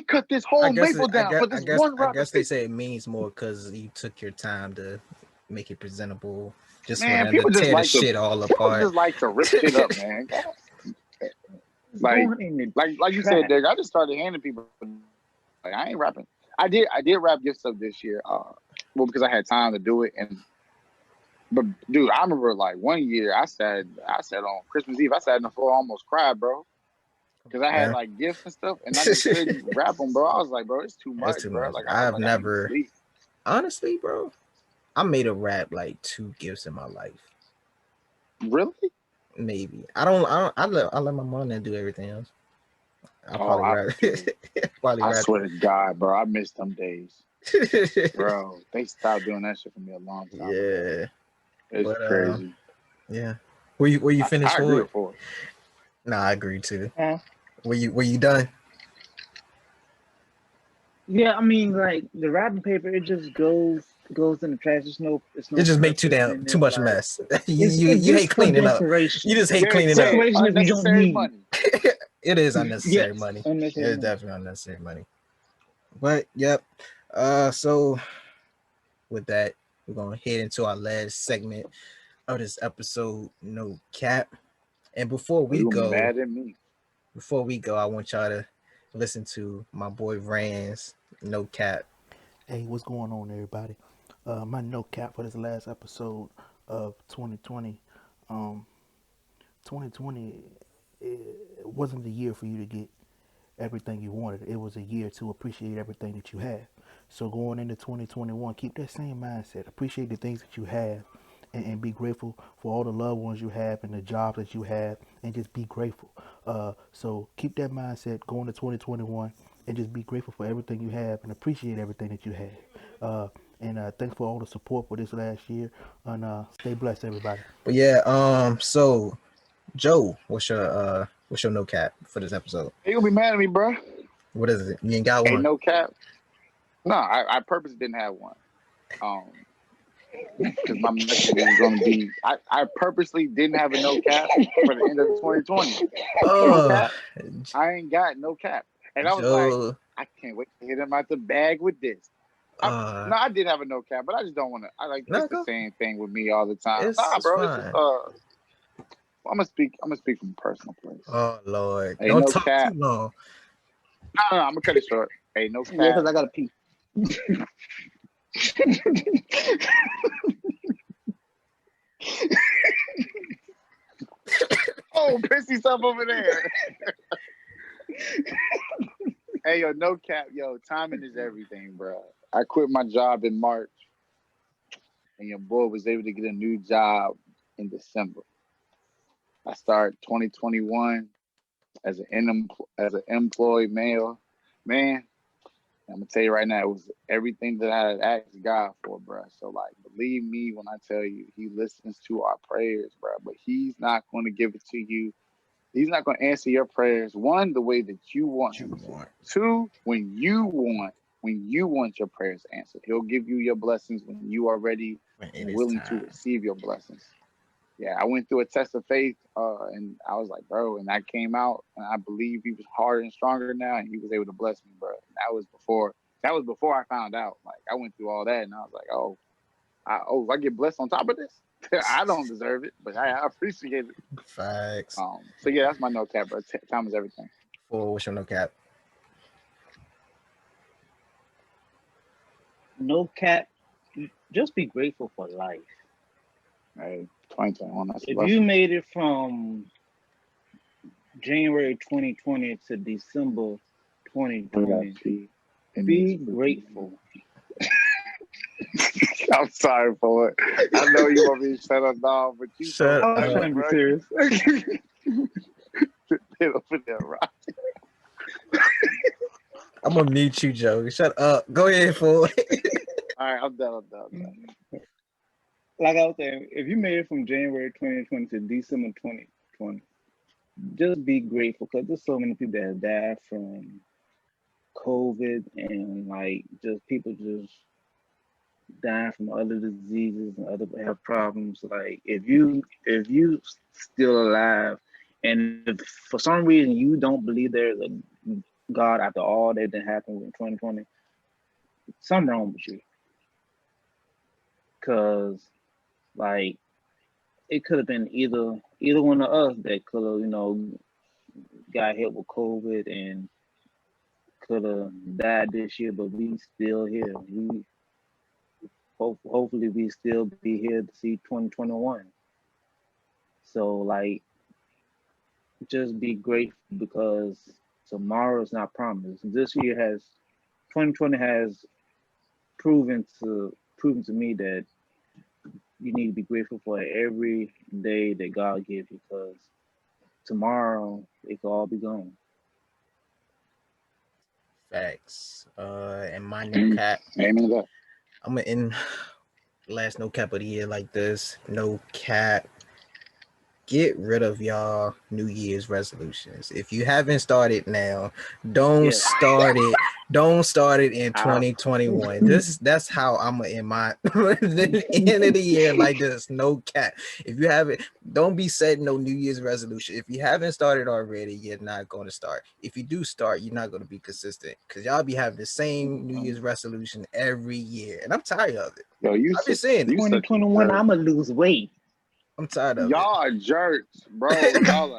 [SPEAKER 2] cut this whole maple down for this one wrap.
[SPEAKER 1] I guess they say it means more because you took your time to make it presentable. Just for them to tear the shit all apart.
[SPEAKER 2] People just like to rip shit up, man. like you said, Dick. I just started handing people. Like, I ain't rapping. I did wrap gifts up this year. Well, because I had time to do it, but dude, I remember like one year I said on Christmas Eve, I sat on the floor, almost cried, bro, because I had like gifts and stuff, and I just couldn't wrap them, bro. I was like, bro, it's too much, bro. Like,
[SPEAKER 1] I've never, honestly, bro, I made a wrap like 2 gifts in my life.
[SPEAKER 2] Really?
[SPEAKER 1] Maybe. I let my mom do everything else. I
[SPEAKER 2] swear to God, bro, I miss them days. Bro, they stopped doing that shit for me a long time ago. It's crazy.
[SPEAKER 1] Yeah. Were you finished
[SPEAKER 2] for it?
[SPEAKER 1] No, I agree too. Were you done?
[SPEAKER 3] Yeah, I mean, like the wrapping paper, it just goes in the trash. It's
[SPEAKER 1] It
[SPEAKER 3] no
[SPEAKER 1] just make
[SPEAKER 3] purpose in
[SPEAKER 1] too
[SPEAKER 3] it.
[SPEAKER 1] much
[SPEAKER 3] Like
[SPEAKER 1] mess. you, you
[SPEAKER 3] it's
[SPEAKER 1] you hate
[SPEAKER 3] just for
[SPEAKER 1] cleaning up. You
[SPEAKER 3] decoration.
[SPEAKER 1] just hate
[SPEAKER 2] Derek
[SPEAKER 1] cleaning up.
[SPEAKER 2] said
[SPEAKER 3] Decoration that you don't
[SPEAKER 2] unnecessary
[SPEAKER 3] need.
[SPEAKER 2] money.
[SPEAKER 1] It is unnecessary
[SPEAKER 3] Yes,
[SPEAKER 1] money. It
[SPEAKER 3] unnecessary
[SPEAKER 1] is
[SPEAKER 3] money.
[SPEAKER 1] definitely unnecessary money. But yep. So with that, we're gonna head into our last segment of this episode, no cap. And
[SPEAKER 2] Or you gonna be mad at me?
[SPEAKER 1] before we go, I want y'all to listen to my boy Rand's no cap.
[SPEAKER 4] Hey, what's going on, everybody? My no cap for this last episode of 2020. 2020 it wasn't the year for you to get everything you wanted. It was a year to appreciate everything that you have. So going into 2021, keep that same mindset. Appreciate the things that you have, and be grateful for all the loved ones you have and the jobs that you have, and just be grateful. So keep that mindset going to 2021, and just be grateful for everything you have and appreciate everything that you have. And thanks for all the support for this last year. And stay blessed, everybody.
[SPEAKER 1] But yeah, so Joe, what's your no cap for this episode?
[SPEAKER 2] You gonna be mad at me, bro?
[SPEAKER 1] What is it? You ain't got
[SPEAKER 2] Hey,
[SPEAKER 1] one.
[SPEAKER 2] no cap. No, I purposely didn't have one. Because my message was gonna be, I purposely didn't have a no cap for the end of 2020. No cap. I ain't got no cap, and I was like,
[SPEAKER 1] Joe.
[SPEAKER 2] I can't wait to hit him out the bag with this. No, I did have a no cap, but I just don't want to. I like it's the same thing with me all the time. Nah,
[SPEAKER 1] It's
[SPEAKER 2] bro, it's just
[SPEAKER 1] fine.
[SPEAKER 2] I'm gonna speak from a personal place.
[SPEAKER 1] Oh Lord,
[SPEAKER 2] Hey,
[SPEAKER 1] don't
[SPEAKER 2] no
[SPEAKER 1] talk
[SPEAKER 2] cap.
[SPEAKER 1] too long.
[SPEAKER 2] No, I'm gonna cut it short. Hey, no
[SPEAKER 3] Yeah,
[SPEAKER 2] cap.
[SPEAKER 3] because I gotta pee.
[SPEAKER 2] Oh, piss yourself over there. Hey, yo, no cap, yo. Timing is everything, bro. I quit my job in March, and your boy was able to get a new job in December. I started 2021 as an employed male man. I'm gonna tell you right now, it was everything that I had asked God for, bro. So like, believe me when I tell you, He listens to our prayers, bro. But He's not going to give it to you. He's not going to answer your prayers. One, the way that you want Him to. Two, when you want your prayers answered, He'll give you your blessings when you are ready and willing to receive your blessings. Yeah, I went through a test of faith, and I was like, bro, and I came out, and I believe He was harder and stronger now, and He was able to bless me, bro. And that was before I found out. Like I went through all that, and I was like, I get blessed on top of this. I don't deserve it, but I appreciate it.
[SPEAKER 1] Facts.
[SPEAKER 2] So yeah, that's my no cap, bro. Time is everything.
[SPEAKER 1] What's your no cap?
[SPEAKER 3] No cap. Just be grateful for life.
[SPEAKER 2] Hey, 2021. That's
[SPEAKER 3] if you made it from January 2020 to December 2020, be grateful.
[SPEAKER 2] I'm sorry for it. I know you want me to shut up now, but you
[SPEAKER 1] shut
[SPEAKER 3] up. I was trying to be serious.
[SPEAKER 1] I'm gonna mute you, Joe. Shut up. Go ahead, fool.
[SPEAKER 2] All right, I'm done.
[SPEAKER 3] Like I was saying, if you made it from January 2020 to December 2020, just be grateful because there's so many people that have died from COVID and like just people just dying from other diseases and other health problems. Like if you still alive and if for some reason you don't believe there's a God after all that happened in 2020, something wrong with you. Cause like it could have been either one of us that could have, got hit with COVID and could have died this year, but we still here. We hopefully we still be here to see 2021. So like just be grateful because tomorrow is not promised. This year 2020 has proven to me that you need to be grateful for every day that God gives you because tomorrow it could all be gone.
[SPEAKER 1] Facts. And my no cap.
[SPEAKER 2] Amen to that.
[SPEAKER 1] I'm gonna end last no cap of the year like this. No cap. get rid of y'all New Year's resolutions. If you haven't started now, don't
[SPEAKER 3] Yes.
[SPEAKER 1] start it. Don't start it in
[SPEAKER 3] Ah.
[SPEAKER 1] 2021. That's how I'm gonna end my the end of the year like this. No cap. If you haven't, don't be setting no New Year's resolution. If you haven't started already, you're not going to start. If you do start, you're not going to be consistent because y'all be having the same New Year's resolution every year, and I'm tired of it.
[SPEAKER 2] Yo, you
[SPEAKER 1] I've been saying it.
[SPEAKER 2] you such a
[SPEAKER 3] 2021,
[SPEAKER 2] jerk.
[SPEAKER 3] I'ma lose weight.
[SPEAKER 1] I'm tired of it.
[SPEAKER 2] Y'all are jerks, bro.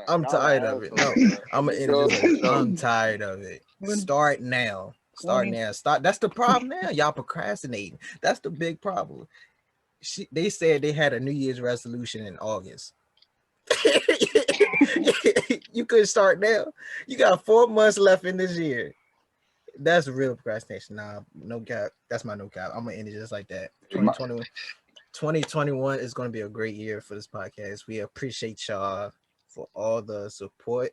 [SPEAKER 1] I'm
[SPEAKER 2] Y'all
[SPEAKER 1] tired
[SPEAKER 2] are
[SPEAKER 1] of it.
[SPEAKER 2] assholes,
[SPEAKER 1] No,
[SPEAKER 2] bro.
[SPEAKER 1] I'm gonna end
[SPEAKER 2] Yo,
[SPEAKER 1] it just like
[SPEAKER 2] yo,
[SPEAKER 1] I'm tired of it. Start now. Start
[SPEAKER 3] 20.
[SPEAKER 1] now. Start. That's the problem now. Y'all procrastinating. That's the big problem. They said they had a New Year's resolution in August. You could start now. You got 4 months left in this year. That's real procrastination. Nah, no cap. That's my no cap. I'm gonna end it just like that. 2021 is going to be a great year for this podcast. We appreciate y'all for all the support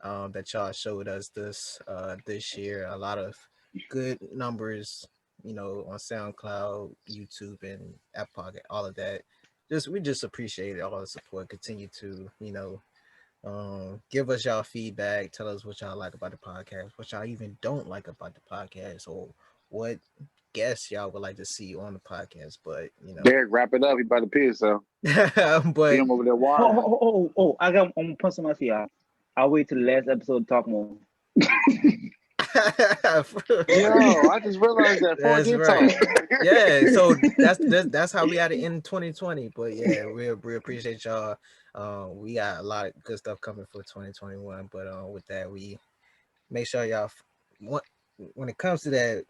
[SPEAKER 1] that y'all showed us this year. A lot of good numbers, on SoundCloud, YouTube, and Apple Podcast, all of that. We just appreciate all the support. Continue to give us y'all feedback. Tell us what y'all like about the podcast, what y'all even don't like about the podcast, or what guests y'all would like to see on the podcast. But
[SPEAKER 2] Derek, wrap it up. He about to piss, so
[SPEAKER 1] but
[SPEAKER 2] see him over there
[SPEAKER 3] Oh,
[SPEAKER 2] watering.
[SPEAKER 3] I got. I'm gonna put some out for y'all. I'll wait till the last episode to talk more.
[SPEAKER 2] Yo, I just realized that.
[SPEAKER 1] That's right. Yeah, so that's how we got to end 2020. But yeah, we appreciate y'all. We got a lot of good stuff coming for 2021. But with that, we make sure y'all when it comes to that,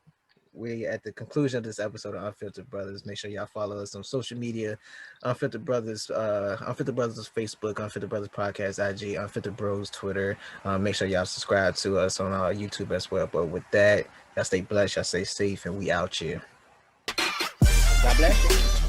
[SPEAKER 1] we at the conclusion of this episode of Unfiltered Brothers. Make sure y'all follow us on social media, Unfiltered Brothers, Unfiltered Brothers Facebook, Unfiltered Brothers Podcast, IG, Unfiltered Bros Twitter. Make sure y'all subscribe to us on our YouTube as well. But with that, y'all stay blessed, y'all stay safe, and we out here.
[SPEAKER 3] God bless you.